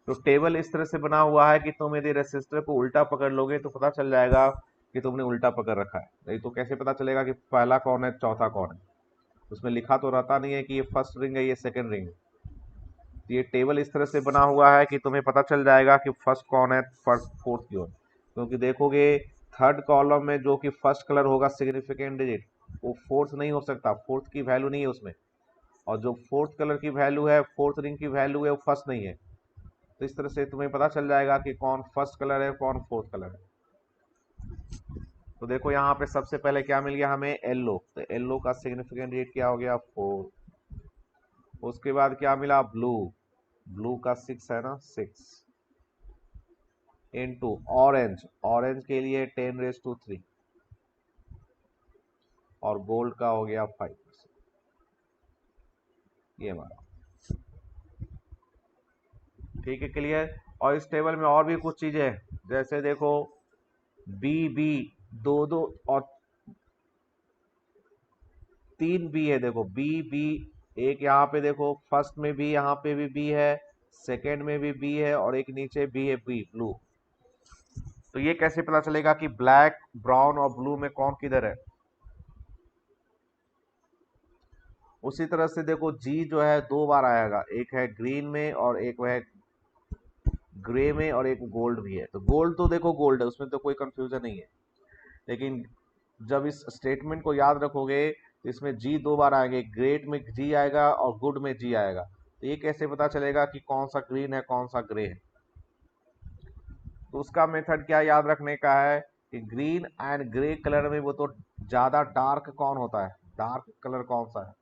तो टेबल इस तरह से बना हुआ है कि तुम यदि रेसिस्टर को उल्टा पकड़ लोगे तो पता चल जाएगा कि तुमने उल्टा पकड़ रखा है। नहीं तो कैसे पता चलेगा कि पहला कौन है चौथा कौन है? उसमें लिखा तो रहता नहीं है कि ये फर्स्ट रिंग है, ये सेकंड रिंग है। तो ये टेबल इस तरह से बना हुआ है कि तुम्हें पता चल जाएगा कि फर्स्ट कौन है, फर्स्ट फोर्थ क्यों है। क्योंकि देखोगे थर्ड कॉलम में जो कि फर्स्ट कलर होगा सिग्निफिकेंट डिजिट, वो फोर्थ नहीं हो सकता, फोर्थ की वैल्यू नहीं है उसमें। और जो फोर्थ कलर की वैल्यू है, फोर्थ रिंग की वैल्यू है, वो फर्स्ट नहीं है। तो इस तरह से तुम्हें पता चल जाएगा कि कौन फर्स्ट कलर है, कौन फोर्थ कलर है। तो देखो यहाँ पे सबसे पहले क्या मिल गया हमें, येलो। तो येलो का सिग्निफिकेंट डिजिट क्या हो गया, 4। उसके बाद क्या मिला, ब्लू। ब्लू का 6 है ना, 6 इनटू ऑरेंज। ऑरेंज के लिए 10⁻³ और गोल्ड का हो गया 5%। ये हमारा ठीक है, क्लियर। और इस टेबल में और भी कुछ चीजें हैं, जैसे देखो बी बी, दो दो और 3 बी है। देखो बी बी, एक यहाँ पे देखो फर्स्ट में भी, यहाँ पे भी बी है, सेकेंड में भी बी है, और एक नीचे बी है, बी ब्लू। तो ये कैसे पता चलेगा कि ब्लैक, ब्राउन और ब्लू में कौन किधर है? उसी तरह से देखो जी जो है 2 बार आएगा, एक है ग्रीन में और एक है ग्रे में, और एक गोल्ड भी है। तो गोल्ड तो देखो गोल्ड है, उसमें तो कोई कंफ्यूजन नहीं है। लेकिन जब इस स्टेटमेंट को याद रखोगे तो इसमें जी 2 बार आएंगे, ग्रेट में जी आएगा और गुड में जी आएगा। तो ये कैसे पता चलेगा कि कौन सा ग्रीन है, कौन सा ग्रे है? तो उसका मेथड क्या याद रखने का है कि ग्रीन एंड ग्रे कलर में वो तो ज्यादा डार्क कौन होता है, डार्क कलर कौन सा है,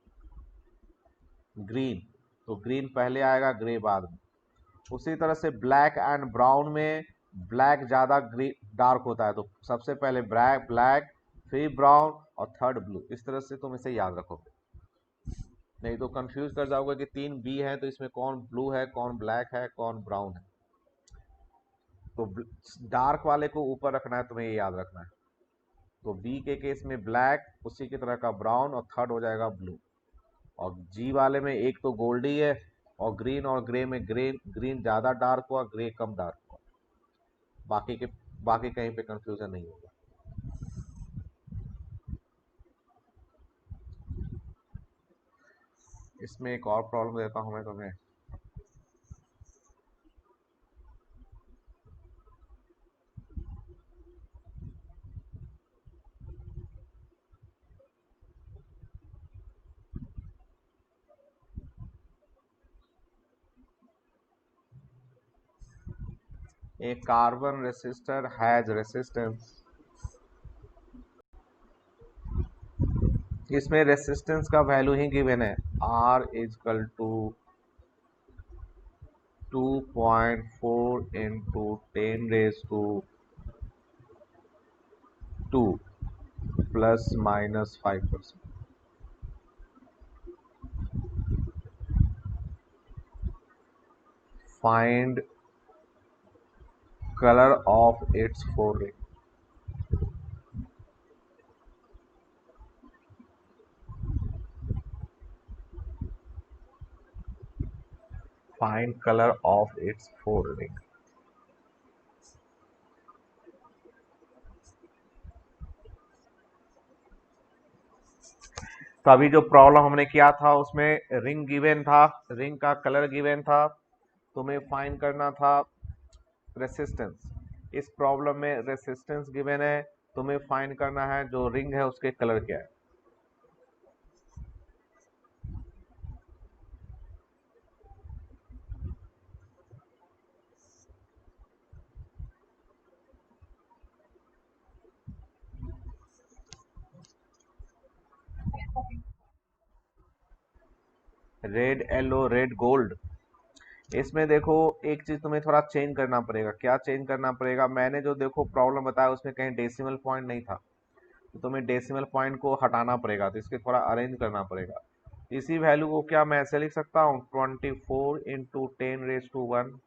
ग्रीन। तो ग्रीन पहले आएगा, ग्रे बाद में। उसी तरह से ब्लैक एंड ब्राउन में ब्लैक ज्यादा डार्क होता है, तो सबसे पहले ब्लैक ब्लैक, फिर ब्राउन और थर्ड ब्लू। इस तरह से तुम इसे याद रखोगे, नहीं तो कंफ्यूज कर जाओगे कि 3 बी है तो इसमें कौन ब्लू है, कौन ब्लैक है, कौन ब्राउन है। तो डार्क वाले को ऊपर रखना है, तुम्हें ये याद रखना है। तो बी के केस में ब्लैक, उसी की तरह का ब्राउन, और थर्ड हो जाएगा ब्लू। और जी वाले में एक तो गोल्ड ही है, और ग्रीन और ग्रे में ग्रीन, ग्रीन ज्यादा डार्क हुआ, ग्रे कम डार्क हुआ। बाकी के, बाकी कहीं पे कंफ्यूजन नहीं होगा। इसमें एक और प्रॉब्लम देता हूं मैं तुम्हें। A carbon resistor has resistance, इसमें रेसिस्टेंस का वैल्यू ही गिवन है, R equal to 2.4 into 10⁻² plus minus 5%। Find colour of its four ring. Find colour of its four ring. तो अभी जो प्रॉब्लम हमने किया था उसमें रिंग गिवन था, रिंग का कलर गिवन था, तुम्हें फाइंड करना था रेसिस्टेंस। इस प्रॉब्लम में रेसिस्टेंस गिवन है, तुम्हें फाइंड करना है जो रिंग है उसके कलर क्या है। Red yellow red gold. इसमें देखो एक चीज तुम्हें थोड़ा चेंज करना पड़ेगा। क्या चेंज करना पड़ेगा? मैंने जो देखो प्रॉब्लम बताया उसमें कहीं डेसिमल पॉइंट नहीं था, तो तुम्हें डेसिमल पॉइंट को हटाना पड़ेगा, तो इसके थोड़ा अरेंज करना पड़ेगा। इसी वैल्यू को क्या मैं ऐसे लिख सकता हूँ 24 × 10⁻⁴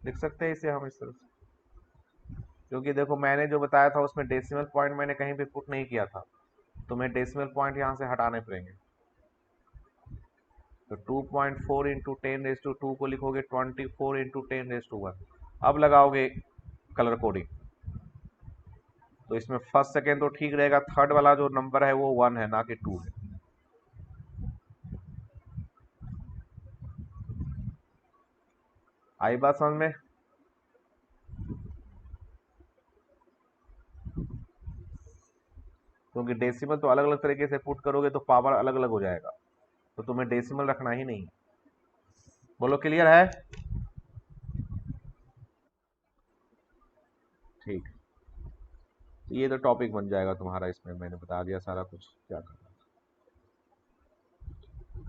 लिख सकते हैं इसे हम इस तरह से। क्योंकि देखो मैंने जो बताया था उसमें डेसिमल पॉइंट मैंने कहीं पे पुट नहीं किया था, तो मैं डेसिमल पॉइंट यहाँ से हटाने पड़ेंगे। तो 2.4 × 10⁻² को लिखोगे 24 × 10⁻⁴। अब लगाओगे कलर कोडिंग, तो इसमें फर्स्ट सेकेंड तो ठीक रहेगा, थर्ड वाला जो नंबर है वो 1 है ना कि 2 है। आई बात समझ में? क्योंकि डेसिमल तो अलग अलग तरीके से पुट करोगे तो पावर अलग अलग हो जाएगा, तो तुम्हें डेसिमल रखना ही नहीं। बोलो क्लियर है? ठीक, ये तो टॉपिक बन जाएगा तुम्हारा, इसमें मैंने बता दिया सारा कुछ क्या करना।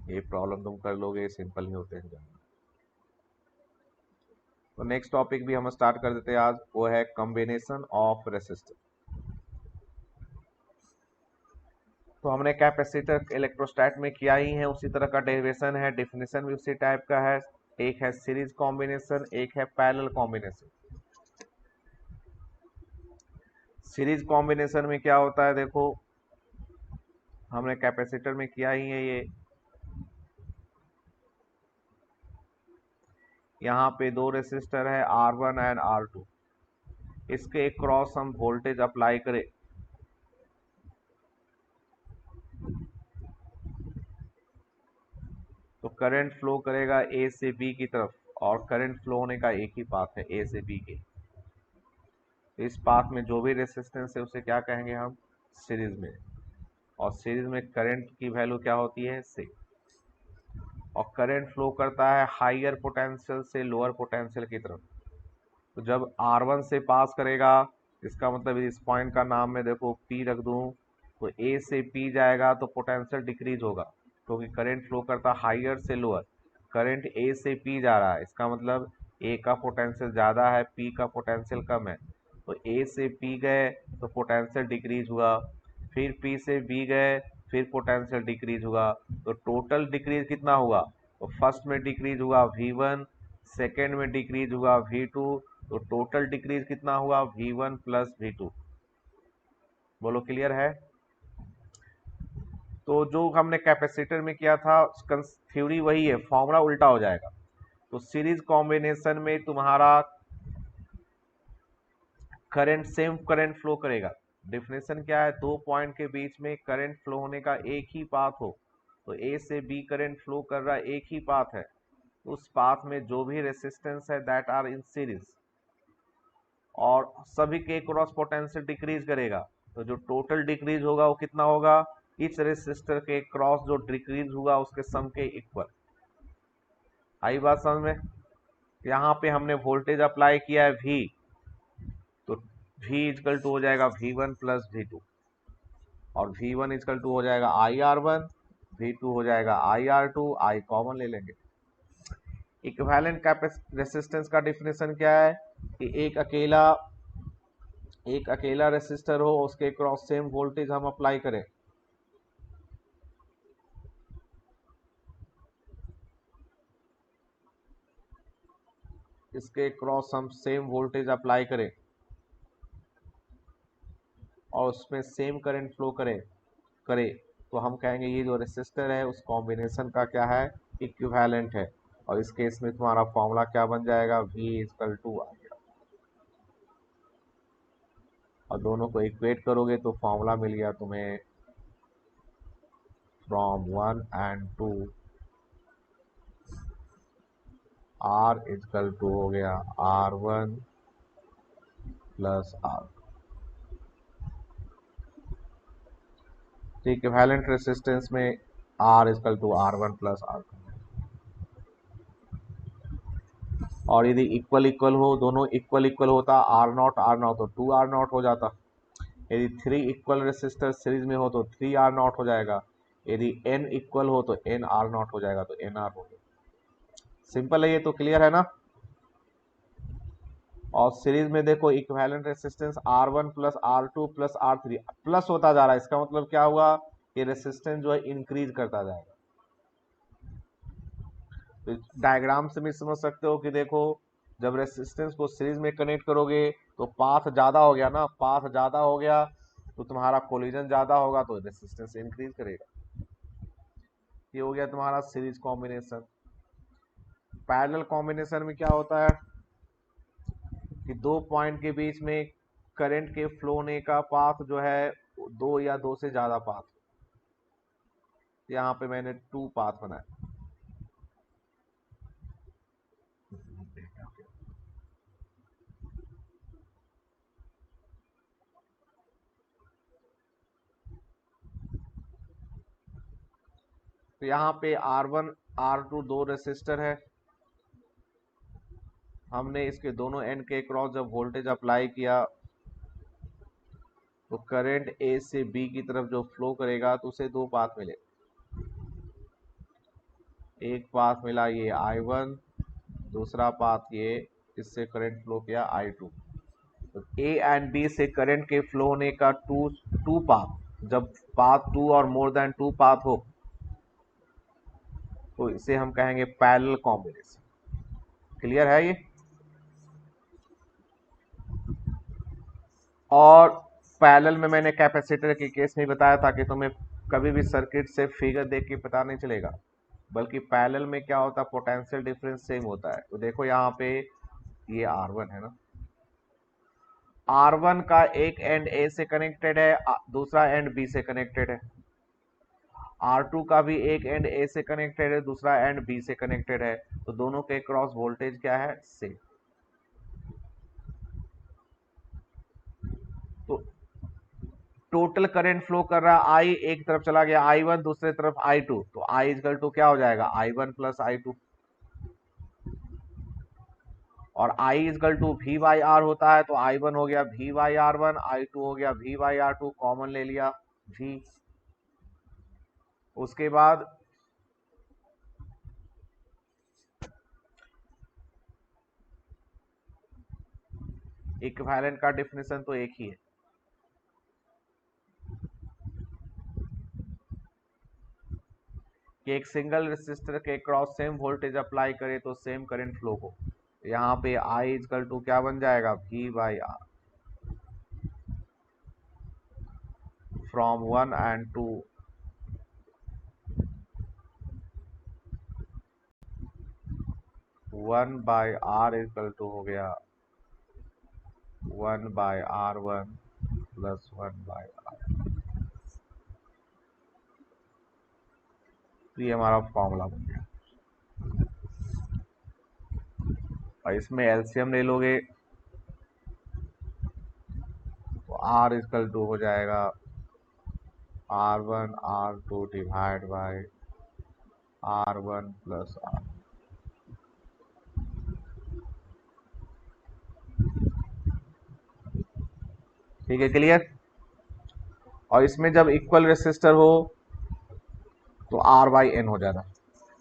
ये प्रॉब्लम तुम कर लोगे, सिंपल ही होते हैं। तो नेक्स्ट टॉपिक भी हम स्टार्ट कर देते हैं आज, वो है कॉम्बिनेशन ऑफ रेसिस्टर। तो हमने कैपेसिटर इलेक्ट्रोस्टैट में किया ही है, उसी तरह का डेरिवेशन है, डेफिनेशन भी उसी टाइप का है। एक है सीरीज कॉम्बिनेशन, एक है पैरेलल कॉम्बिनेशन। सीरीज कॉम्बिनेशन में क्या होता है देखो, हमने कैपेसिटर में किया ही है ये। यहाँ पे दो रेसिस्टर है R1 एंड R2, इसके क्रॉस हम वोल्टेज अप्लाई करें तो करंट फ्लो करेगा ए से बी की तरफ, और करंट फ्लो होने का एक ही पाथ है ए से बी के। तो इस पाथ में जो भी रेसिस्टेंस है उसे क्या कहेंगे हम? सीरीज में। और सीरीज में करंट की वैल्यू क्या होती है? से। और करंट फ्लो करता है हाइयर पोटेंशियल से लोअर पोटेंशियल की तरफ। तो जब R1 से पास करेगा, इसका मतलब इस पॉइंट का नाम मैं देखो P रख दूं, तो A से P जाएगा तो पोटेंशियल डिक्रीज होगा, क्योंकि करंट फ्लो करता हाइयर से लोअर। करंट A से P जा रहा है, इसका मतलब A का पोटेंशियल ज़्यादा है, P का पोटेंशियल कम है। तो A से P गए तो पोटेंशियल डिक्रीज हुआ, फिर P से B गए फिर पोटेंशियल डिक्रीज हुआ। तो टोटल डिक्रीज कितना हुआ? तो फर्स्ट में डिक्रीज हुआ V1, सेकेंड में डिक्रीज हुआ V2, तो टोटल डिक्रीज कितना हुआ? V1 plus V2। बोलो क्लियर है? तो जो हमने कैपेसिटर में किया था थ्योरी वही है, फॉर्मूला उल्टा हो जाएगा। तो सीरीज कॉम्बिनेशन में तुम्हारा करंट सेम करंट फ्लो करेगा। डेफिनेशन क्या है? दो पॉइंट के बीच में करंट फ्लो होने का एक ही पाथ हो, तो ए से बी करंट फ्लो कर रहा है, एक ही पाथ है, तो उस पाथ में जो भी रेसिस्टेंस है दैट आर इन सीरीज, और सभी के क्रॉस पोटेंशियल डिक्रीज करेगा। तो जो टोटल डिक्रीज होगा वो कितना होगा? इस रेसिस्टर के क्रॉस जो डिक्रीज हुआ उसके सम के इक्वल। आई बात समझ में? यहाँ पे हमने वोल्टेज अप्लाई किया है V, तो V इजकल टू हो जाएगा V1 प्लस V2, और V1 इजकल टू हो जाएगा IR1, V2 हो जाएगा IR2, I कॉमन ले लेंगे। इक्विवेलेंट रेसिस्टेंस का डिफिनेशन क्या है? कि एक अकेला रेसिस्टर हो, उसके क्रॉस सेम वोल्टेज हम अप्लाई करें, इसके क्रॉस हम सेम वोल्टेज अप्लाई करें और उसमें सेम करंट फ्लो करे करे तो हम कहेंगे ये जो रेसिस्टर है उस कॉम्बिनेशन का क्या है, इक्विवेलेंट है। और इस केस में तुम्हारा फॉर्मूला क्या बन जाएगा, V इक्वल टू आ गया, और दोनों को इक्वेट करोगे तो फॉर्मूला मिल गया तुम्हें from 1 and 2 R equal to हो गया R1 प्लस R। तो इक्विवेलेंट रेसिस्टेंस में R equal to R1 plus R2, और यदि इक्वल इक्वल हो, दोनों इक्वल इक्वल होता R नॉट तो 2R0 हो जाता। यदि 3 इक्वल रेसिस्टर सीरीज में हो तो 3R0 हो जाएगा। यदि n इक्वल हो तो nR0 हो जाएगा, तो nR हो गया। सिंपल है ये, तो क्लियर है ना। और सीरीज में देखो equivalent resistance R1 plus R2 plus R3 plus होता जा रहा है। इसका मतलब क्या हुआ, ये रेसिस्टेंस जो है इंक्रीज करता जाएगा। तो डायग्राम से भी समझ सकते हो कि देखो जब रेसिस्टेंस को सीरीज में कनेक्ट करोगे तो पाथ ज्यादा हो गया ना, पाथ ज्यादा हो गया तो तुम्हारा कोलिजन ज्यादा होगा तो रेसिस्टेंस इंक्रीज करेगा। ये हो गया तुम्हारा सीरीज कॉम्बिनेशन। पैरेलल कॉम्बिनेशन में क्या होता है कि दो पॉइंट के बीच में करंट के फ्लो होने का पाथ जो है दो या दो से ज्यादा पाथ। यहाँ पे मैंने 2 पाथ बनाया। तो यहाँ पे R1 R2 दो रेसिस्टर है। हमने इसके दोनों एंड के क्रॉस जब वोल्टेज अप्लाई किया तो करंट A से B की तरफ जो फ्लो करेगा तो उसे दो पाथ मिले। एक पाथ मिला ये I1, दूसरा पाथ ये इससे करंट फ्लो किया I2। तो A एंड B से करंट के फ्लो होने का टू पाथ, जब पाथ 2 और मोर देन 2 पाथ हो तो इसे हम कहेंगे पैरेलल कॉम्बिनेशन। क्लियर है ये। और पैरेलल में मैंने कैपेसिटर के केस में बताया था कि तुम्हें कभी भी सर्किट से फिगर देख के पता नहीं चलेगा, बल्कि पैरेलल में क्या होता है, पोटेंशियल डिफरेंस सेम होता है। तो देखो यहाँ पे ये R1 है ना, R1 का एक एंड A से कनेक्टेड है, दूसरा एंड B से कनेक्टेड है। R2 का भी एक एंड A से कनेक्टेड है, दूसरा एंड B से कनेक्टेड है। तो दोनों के क्रॉस वोल्टेज क्या है, सेम। तो टोटल करंट फ्लो कर रहा है I, एक तरफ चला गया I1, दूसरे तरफ I2, तो I इक्वल टू क्या हो जाएगा, I1 प्लस I2। और I equal to V by R होता है, तो I1 हो गया V बाई R1, I2 हो गया V बाई R2, कॉमन ले लिया V। उसके बाद इक्विवेलेंट का डेफिनेशन तो एक ही है, कि एक सिंगल रेसिस्टर के क्रॉस सेम वोल्टेज अप्लाई करे तो सेम करंट फ्लो हो। यहाँ पे I इक्वल टू क्या बन जाएगा, V by R from 1 and 2 1 by R equal to हो गया 1 bye R1 plus 1 by R। तो ये हमारा फॉर्मूला बन गया। और इसमें एलसीएम ले लोगे तो R इक्वल टू हो जाएगा R1 R2 divide by R1 plus R। ठीक है, क्लियर। और इसमें जब इक्वल रेसिस्टर हो तो R बाई एन हो जाता।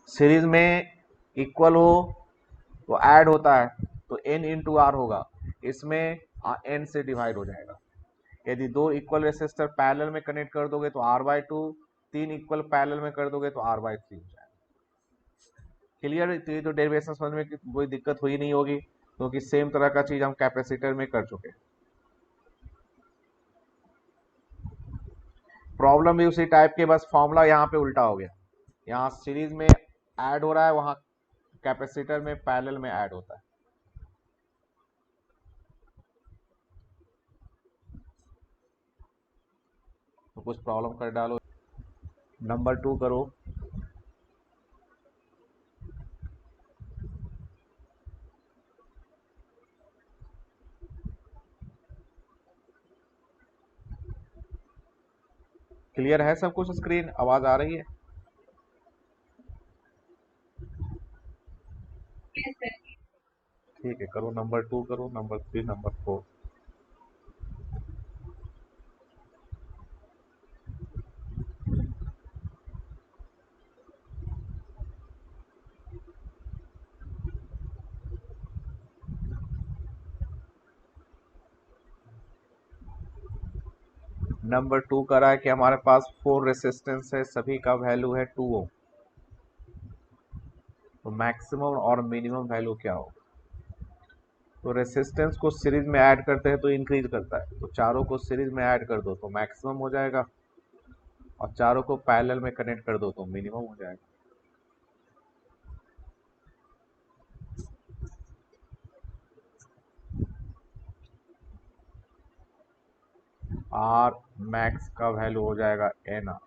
सीरीज में इक्वल हो तो ऐड होता है तो n इंटू आर होगा, इसमें n से डिवाइड हो जाएगा। यदि दो इक्वल रेसिस्टर पैरेलल में कनेक्ट कर दोगे तो R बाई 2, तीन इक्वल पैरेलल में कर दोगे तो R बाई 3 हो जाएगा। क्लियर। तो ये तो डेरिवेशन समझ में कोई दिक्कत हुई नहीं होगी। क्योंकि सेम तरह का चीज हम कैपेसिटर में कर चुके हैं। प्रॉब्लम भी उसी टाइप के, बस फॉर्मूला यहाँ पे उल्टा हो गया। यहाँ सीरीज में ऐड हो रहा है, वहां कैपेसिटर में पैरेलल में ऐड होता है। तो कुछ प्रॉब्लम कर डालो। नंबर 2 करो। क्लियर है सब कुछ? स्क्रीन आवाज आ रही है? ठीक है, करो। नंबर 2 करो, नंबर 3, नंबर 4। नंबर 2 करा है कि हमारे पास 4 रेसिस्टेंस है, सभी का वैल्यू है 2 ओम। तो मैक्सिमम और मिनिमम वैल्यू क्या होगा? तो रेसिस्टेंस को सीरीज में ऐड करते हैं तो इंक्रीज करता है, तो चारों को सीरीज में ऐड कर दो तो मैक्सिमम हो जाएगा, और चारों को पैरेलल में कनेक्ट कर दो तो मिनिमम हो जाएगा। आर मैक्स का वैल्यू हो जाएगा एन आर,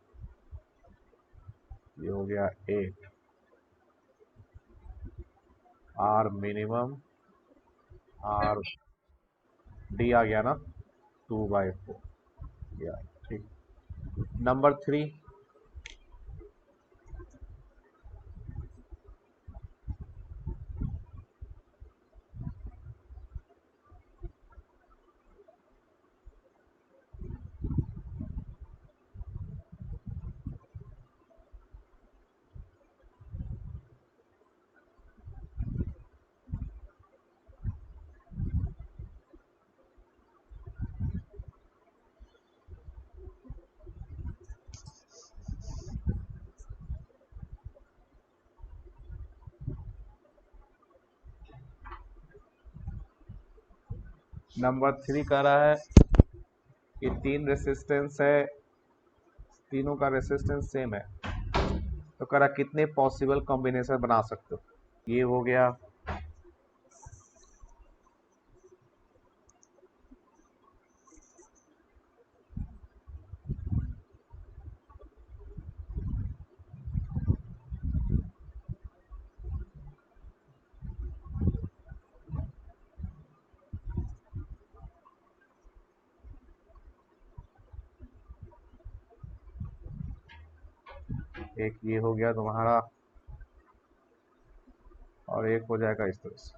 ये हो गया 8। आर मिनिमम, आर डी आ गया ना, 2/4 या। ठीक। नंबर 3। नंबर 3 कह रहा है कि 3 रेसिस्टेंस है, तीनों का रेसिस्टेंस सेम है, तो कह रहा कितने पॉसिबल कॉम्बिनेशन बना सकते हो। ये हो गया। एक ये हो गया तुम्हारा, और एक हो जाएगा इस तरह से।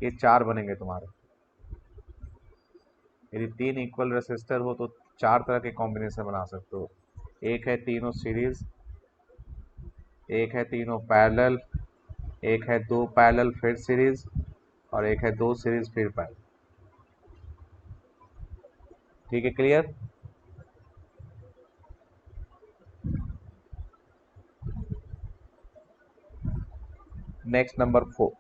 ये 4 बनेंगे तुम्हारे। यदि 3 इक्वल रेसिस्टर हो तो 4 तरह के कॉम्बिनेशन बना सकते हो। एक है तीनों सीरीज, एक है तीनों पैरेलल, एक है 2 पैरेलल फिर सीरीज, और एक है 2 सीरीज फिर पैरेलल। ठीक है, क्लियर? Next number 4।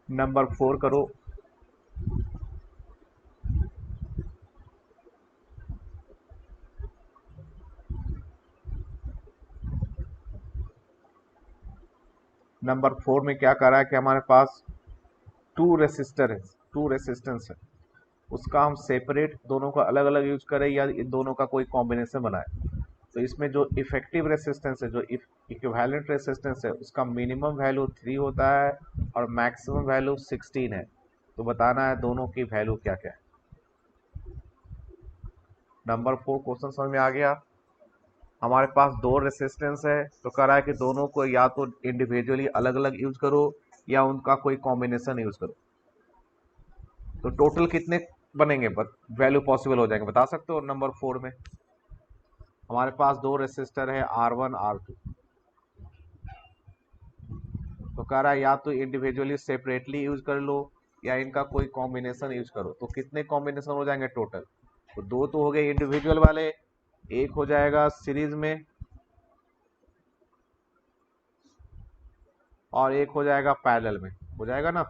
नंबर 4 करो। नंबर 4 में क्या कर रहा है कि हमारे पास 2 रेसिस्टर है, 2 रेसिस्टेंस है, उसका हम सेपरेट दोनों का अलग अलग यूज करें या इन दोनों का कोई कॉम्बिनेशन बनाए। तो इसमें जो इफेक्टिव रेसिस्टेंस है, जो इक्विवेलेंट रेसिस्टेंस है, उसका मिनिमम वैल्यू 3 होता है और मैक्सिमम वैल्यू 16 है। तो बताना है दोनों की वैल्यू क्या क्या है। नंबर 4 क्वेश्चन समझ में आ गया। हमारे पास दो रेसिस्टेंस है, तो कह रहा है कि दोनों को या तो इंडिविजुअली अलग अलग यूज करो या उनका कोई कॉम्बिनेशन यूज करो। तो टोटल कितने बनेंगे, वैल्यू पॉसिबल हो जाएंगे, बता सकते हो? नंबर 4 में हमारे पास दो रेसिस्टर है R1 R2, तो कह रहा है या तो इंडिविजुअली सेपरेटली यूज कर लो या इनका कोई कॉम्बिनेशन यूज करो। तो कितने कॉम्बिनेशन हो जाएंगे टोटल? तो दो तो हो गए इंडिविजुअल वाले, एक हो जाएगा सीरीज में और एक हो जाएगा पैरेलल में, हो जाएगा ना?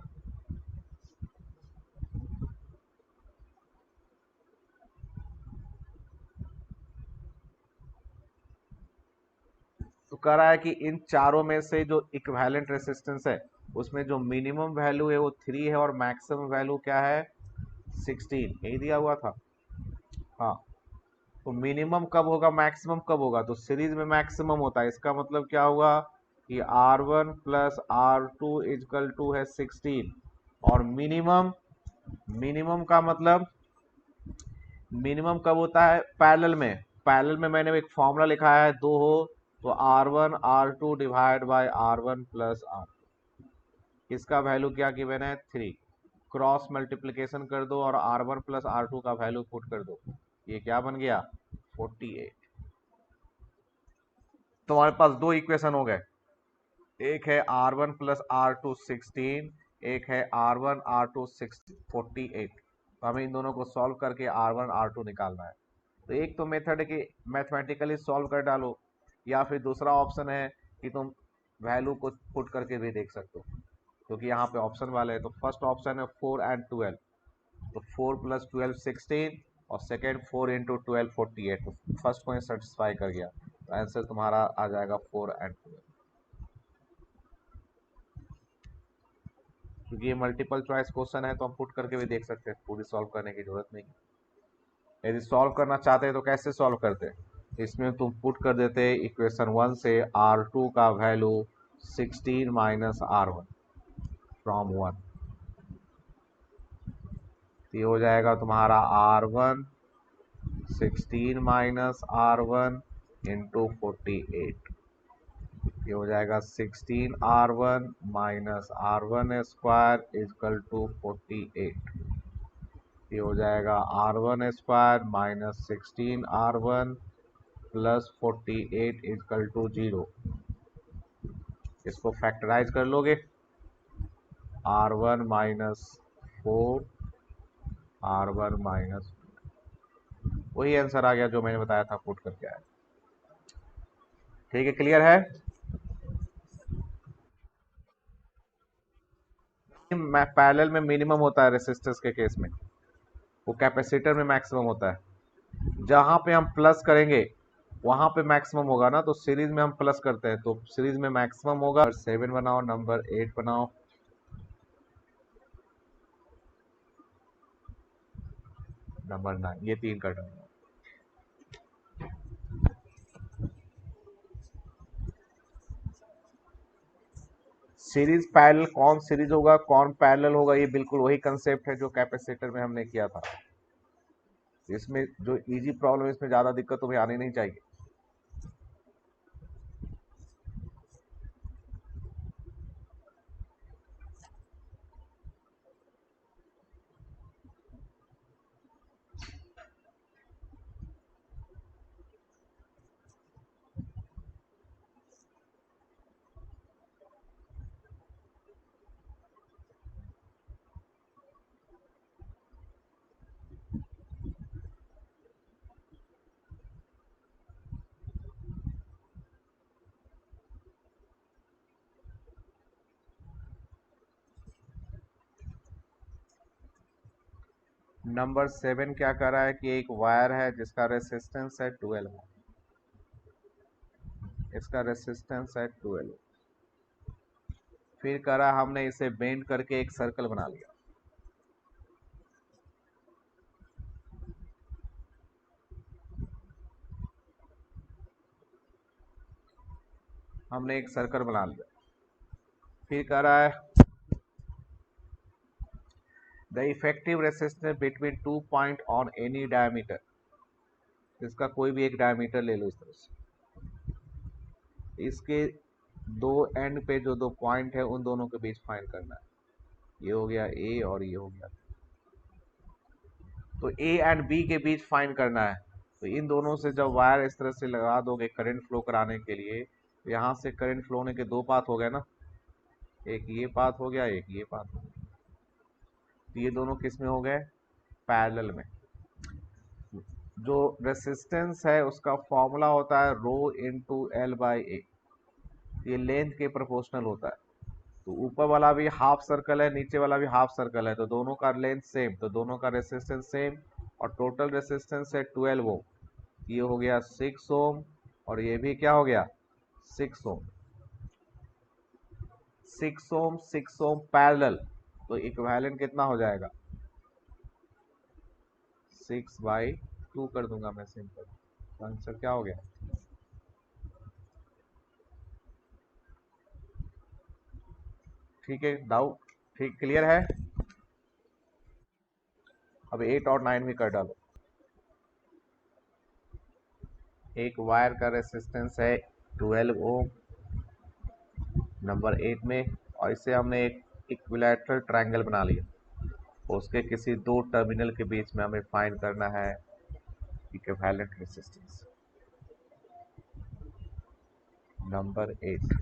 तो कह रहा है कि इन चारों में से जो इक्विवेलेंट रेसिस्टेंस है उसमें जो मिनिमम वैल्यू है वो 3 है और मैक्सिमम वैल्यू क्या है? 16, यही दिया हुआ था। हाँ, तो मिनिमम कब होगा, मैक्सिमम कब होगा? तो सीरीज में मैक्सिमम होता है, इसका मतलब क्या हुआ कि R1 plus R2 is equal to है 16। और मिनिमम, मिनिमम का मतलब मिनिमम कब होता है? पैरेलल में। पैरेलल में मैंने एक फॉर्मूला लिखा है, दो हो तो R1 R2 divide by R1 plus R, इसका वैल्यू क्या गिवन है? 3। क्रॉस मल्टीप्लिकेशन कर दो और R1 प्लस R2 का वैल्यू पुट कर दो, ये क्या बन गया? 48। तो हमारे पास दो इक्वेशन हो गए, एक है R1 प्लस R2 16, एक है R1 R2 48। तो हमें इन दोनों को सॉल्व करके R1 R2 निकालना है। तो एक तो मेथड है कि मैथमेटिकली सॉल्व कर डालो, या फिर दूसरा ऑप्शन है कि तुम वैल्यू को पुट करके भी देख सकते हो, क्योंकि यहाँ पे ऑप्शन वाले है। तो फर्स्ट ऑप्शन है 4 एंड 12, तो 4 प्लस 12 16 और सेकेंड 4 इंटू 12 48। तो फर्स्ट को सेटिस्फाई कर गया, तो आंसर तुम्हारा आ जाएगा 4 एंड 12, क्योंकि ये मल्टीपल चॉइस क्वेश्चन है तो हम पुट करके भी देख सकते हैं, पूरी सॉल्व करने की जरूरत नहीं। यदि सॉल्व करना चाहते हैं तो कैसे सॉल्व करते हैं? इसमें तुम पुट कर देते इक्वेशन 1 से R2 का वैल्यू 16 माइनस R1 फ्रॉम 1, ये हो जाएगा तुम्हारा R1 16 माइनस R1 इंटू 48, ये हो जाएगा 16R1 minus R1 square is equal to 48, ये हो जाएगा R1 स्क्वायर माइनस 16R1 प्लस 48 इजकल टू 0। इसको फैक्टराइज कर लोगे, R1 माइनस 4 R1 माइनस, वही आंसर आ गया जो मैंने बताया था, पुट करके आया। ठीक है, क्लियर है? पैरेलल में मिनिमम होता है रेसिस्टेंस के केस में, वो कैपेसिटर में मैक्सिमम होता है। जहां पे हम प्लस करेंगे वहां पे मैक्सिमम होगा ना, तो सीरीज में हम प्लस करते हैं तो सीरीज में मैक्सिमम होगा। 7 बनाओ, नंबर 8 बनाओ, नंबर 9, ये तीन का टर्म। सीरीज पैरेलल, कौन सीरीज होगा कौन पैरेलल होगा, ये बिल्कुल वही कंसेप्ट है जो कैपेसिटर में हमने किया था। इसमें जो इजी प्रॉब्लम है, इसमें ज्यादा दिक्कत तुम्हें आनी नहीं चाहिए। नंबर 7 क्या कर रहा है कि एक वायर है जिसका रेसिस्टेंस है 12, इसका रेसिस्टेंस है 12। फिर कह रहा है हमने इसे बेंड करके एक सर्कल बना लिया। हमने एक सर्कल बना लिया। फिर कह रहा है the effective resistance between 2 point on any diameter, इसका कोई भी एक डायमीटर ले लो इस तरह से, इसके दो एंड पे जो दो पॉइंट है उन दोनों के बीच फाइंड करना है। ये हो गया ए और ये हो गया, तो ए एंड बी के बीच फाइंड करना है। तो इन दोनों से जब वायर इस तरह से लगा दोगे करंट फ्लो कराने के लिए, तो यहाँ से करंट फ्लो होने के दो पाथ हो गए ना, एक ये पाथ हो गया, एक ये पाथ हो गया। तो ये दोनों किस में हो गए, पैरेलल में। जो रेसिस्टेंस है उसका फॉर्मूला होता है रो इंटू एल बाई ए, ये लेंथ के प्रोपोर्शनल होता है। तो ऊपर वाला भी हाफ सर्कल है, नीचे वाला भी हाफ सर्कल है, तो दोनों का लेंथ सेम, तो दोनों का रेसिस्टेंस सेम, और टोटल रेसिस्टेंस है 12 ओम। ये हो गया 6 ओम, और ये भी क्या हो गया 6 ओम। 6 ओम 6 ओम पैरेलल, तो इक्विवेलेंट कितना हो जाएगा, 6/2 कर दूंगा मैं सिंपल, तो आंसर क्या हो गया। ठीक है, डाउट ठीक क्लियर है। अब 8 और 9 भी कर डालो। एक वायर का रेसिस्टेंस है 12 ओम नंबर 8 में, और इससे हमने एक इक्विलैटरल ट्रायंगल बना लिया, उसके किसी दो टर्मिनल के बीच में हमें फाइंड करना है इक्विवेलेंट रेसिस्टेंस नंबर 8।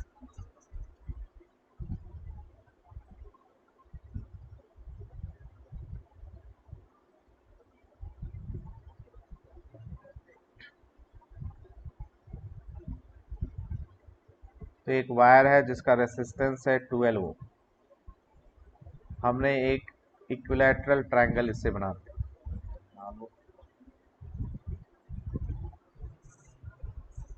तो एक वायर है जिसका रेसिस्टेंस है 12 ओम, हमने एक इक्विलैटरल ट्रायंगल इससे बना दिया,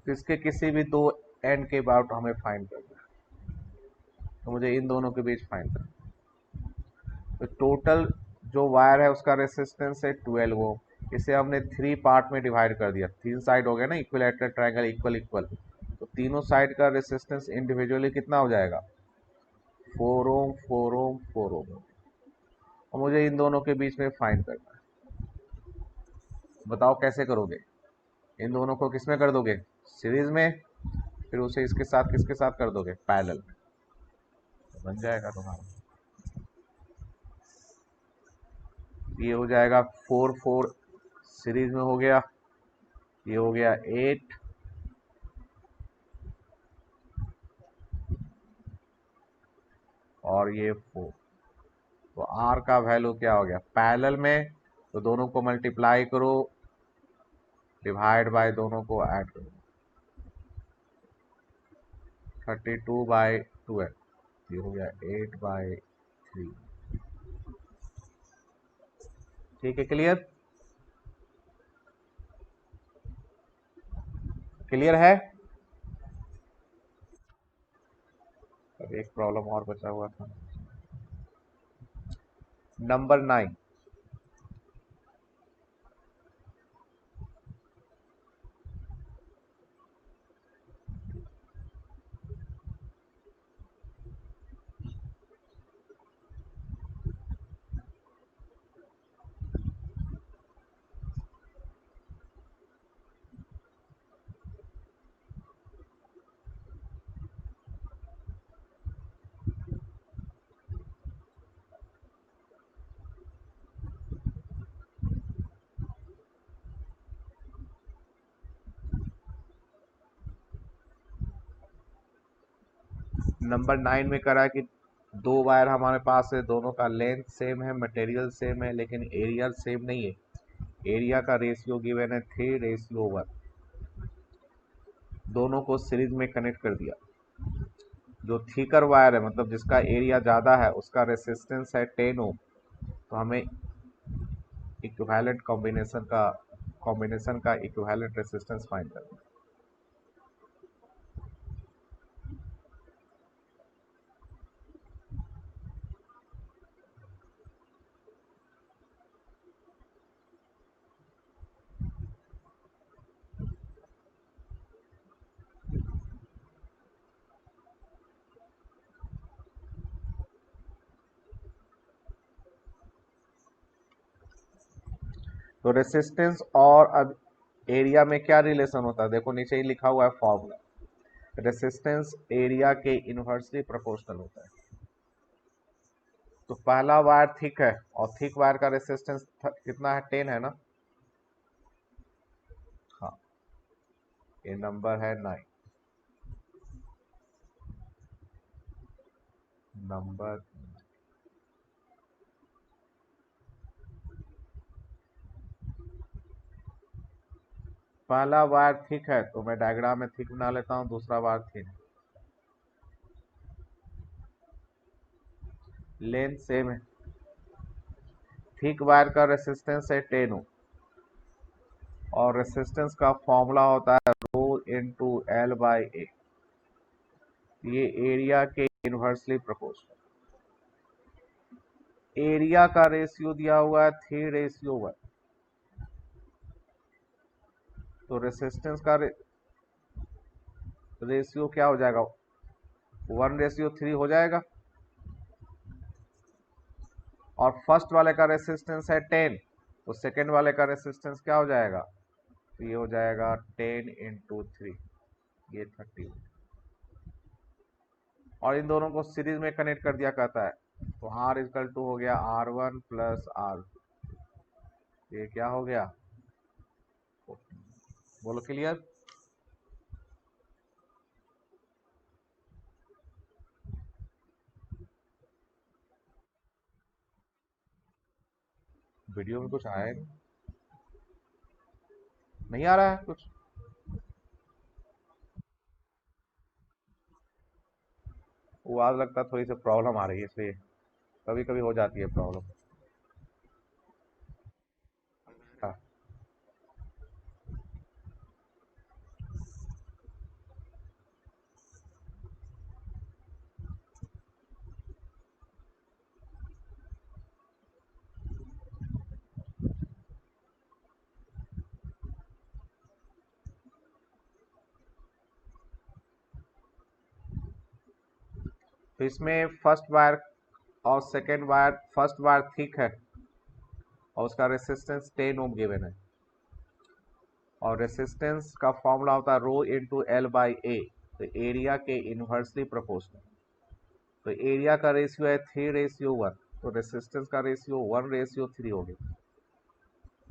तो इसके किसी भी दो एंड के अबाउट हमें फाइंड करना है। तो मुझे इन दोनों के बीच फाइंड करना है। तो टोटल जो वायर है उसका रेसिस्टेंस है 12 ओम। इसे हमने 3 पार्ट में डिवाइड कर दिया, 3 साइड हो गया ना इक्विलैटरल ट्रायंगल, इक्वल इक्वल, तो तीनों साइड का रेसिस्टेंस इंडिविजुअली कितना हो जाएगा, 4 ओम 4 ओम 4 ओम। और मुझे इन दोनों के बीच में फाइंड करना है। बताओ कैसे करोगे, इन दोनों को किस में कर दोगे, सीरीज में, फिर उसे इसके साथ किसके साथ कर दोगे, पैरेलल में, तो बन जाएगा तुम्हारा। ये हो जाएगा 4 4 सीरीज में हो गया, ये हो गया 8, और ये 4। तो आर का वैल्यू क्या हो गया पैरेलल में, तो दोनों को मल्टीप्लाई करो, डिवाइड बाय दोनों को ऐड करो, 32/12, ये हो गया 8/3। ठीक है, क्लियर, क्लियर है। अब एक प्रॉब्लम और बचा हुआ था, नंबर 9। नंबर 9 में करा कि दो वायर हमारे पास है, दोनों का लेंथ सेम है, मटेरियल सेम है, लेकिन एरिया सेम नहीं है। एरिया का रेशियो गिवन है 3:1। दोनों को सीरीज में कनेक्ट कर दिया। जो थिकर वायर है, मतलब जिसका एरिया ज़्यादा है, उसका रेसिस्टेंस है 10 ओम, तो हमें इक्विवेलेंट कॉम्बिनेशन का इक्विवेलेंट रेसिस्टेंस फाइंड करना है। तो रेसिस्टेंस और अब एरिया में क्या रिलेशन होता है, देखो नीचे ही लिखा हुआ है फॉर्मूला, रेसिस्टेंस एरिया के इनवर्सली प्रोपोर्शनल होता है। तो पहला वायर थिक है और थिक वायर का रेसिस्टेंस कितना है, 10 है ना। हाँ, ये नंबर है 9, नंबर। पहला वायर थिक है तो मैं डायग्राम में थिक बना लेता हूँ, दूसरा वायर थिन, लेंथ सेम है। थिक वायर का रेसिस्टेंस है 10 ओम और रेसिस्टेंस का फॉर्मूला होता है रो इनटू एल बाई ए, ये एरिया के इनवर्सली प्रोपोर्शनल। एरिया का रेशियो दिया हुआ है 3:1, तो रेसिस्टेंस का रेशियो क्या हो जाएगा, 1:3 हो जाएगा। और फर्स्ट वाले का रेसिस्टेंस है 10, तो सेकेंड वाले का रेसिस्टेंस क्या हो जाएगा, तो ये हो जाएगा 10 × 3, ये 30। और इन दोनों को सीरीज में कनेक्ट कर दिया करता है, तो R इक्वल टू हो गया R1 प्लस R, ये क्या हो गया, बोलो क्लियर। वीडियो में कुछ आया ही नहीं आ रहा है कुछ। वो आज लगता है थोड़ी सी प्रॉब्लम आ रही है, इसलिए कभी कभी हो जाती है प्रॉब्लम। हाँ, तो इसमें फर्स्ट वायर और second wire, first wire thick है और उसका रेसिस्टेंस 10 ओम गिवन है, और रेसिस्टेंस का फॉर्मूला होता है रो इनटू एल बाई ए, तो एरिया के इनवर्सली प्रोपोर्शनल। तो एरिया का रेशियो है 3:1, तो रेसिस्टेंस का रेशियो 1:3 हो गया।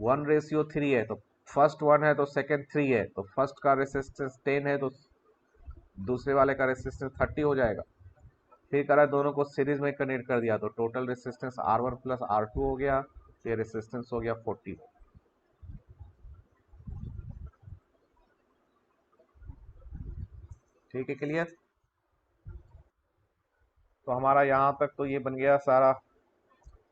1:3 है तो फर्स्ट 1 है तो सेकेंड 3 है, तो फर्स्ट का रेसिस्टेंस 10 है तो दूसरे वाले का रेसिस्टेंस 30 हो जाएगा। फिर करा दोनों को सीरीज में कनेक्ट कर दिया तो total resistance R1 plus R2 हो गया, तो रेसिस्टेंस हो गया 40। ठीक है, क्लियर। तो हमारा यहाँ तक तो ये बन गया सारा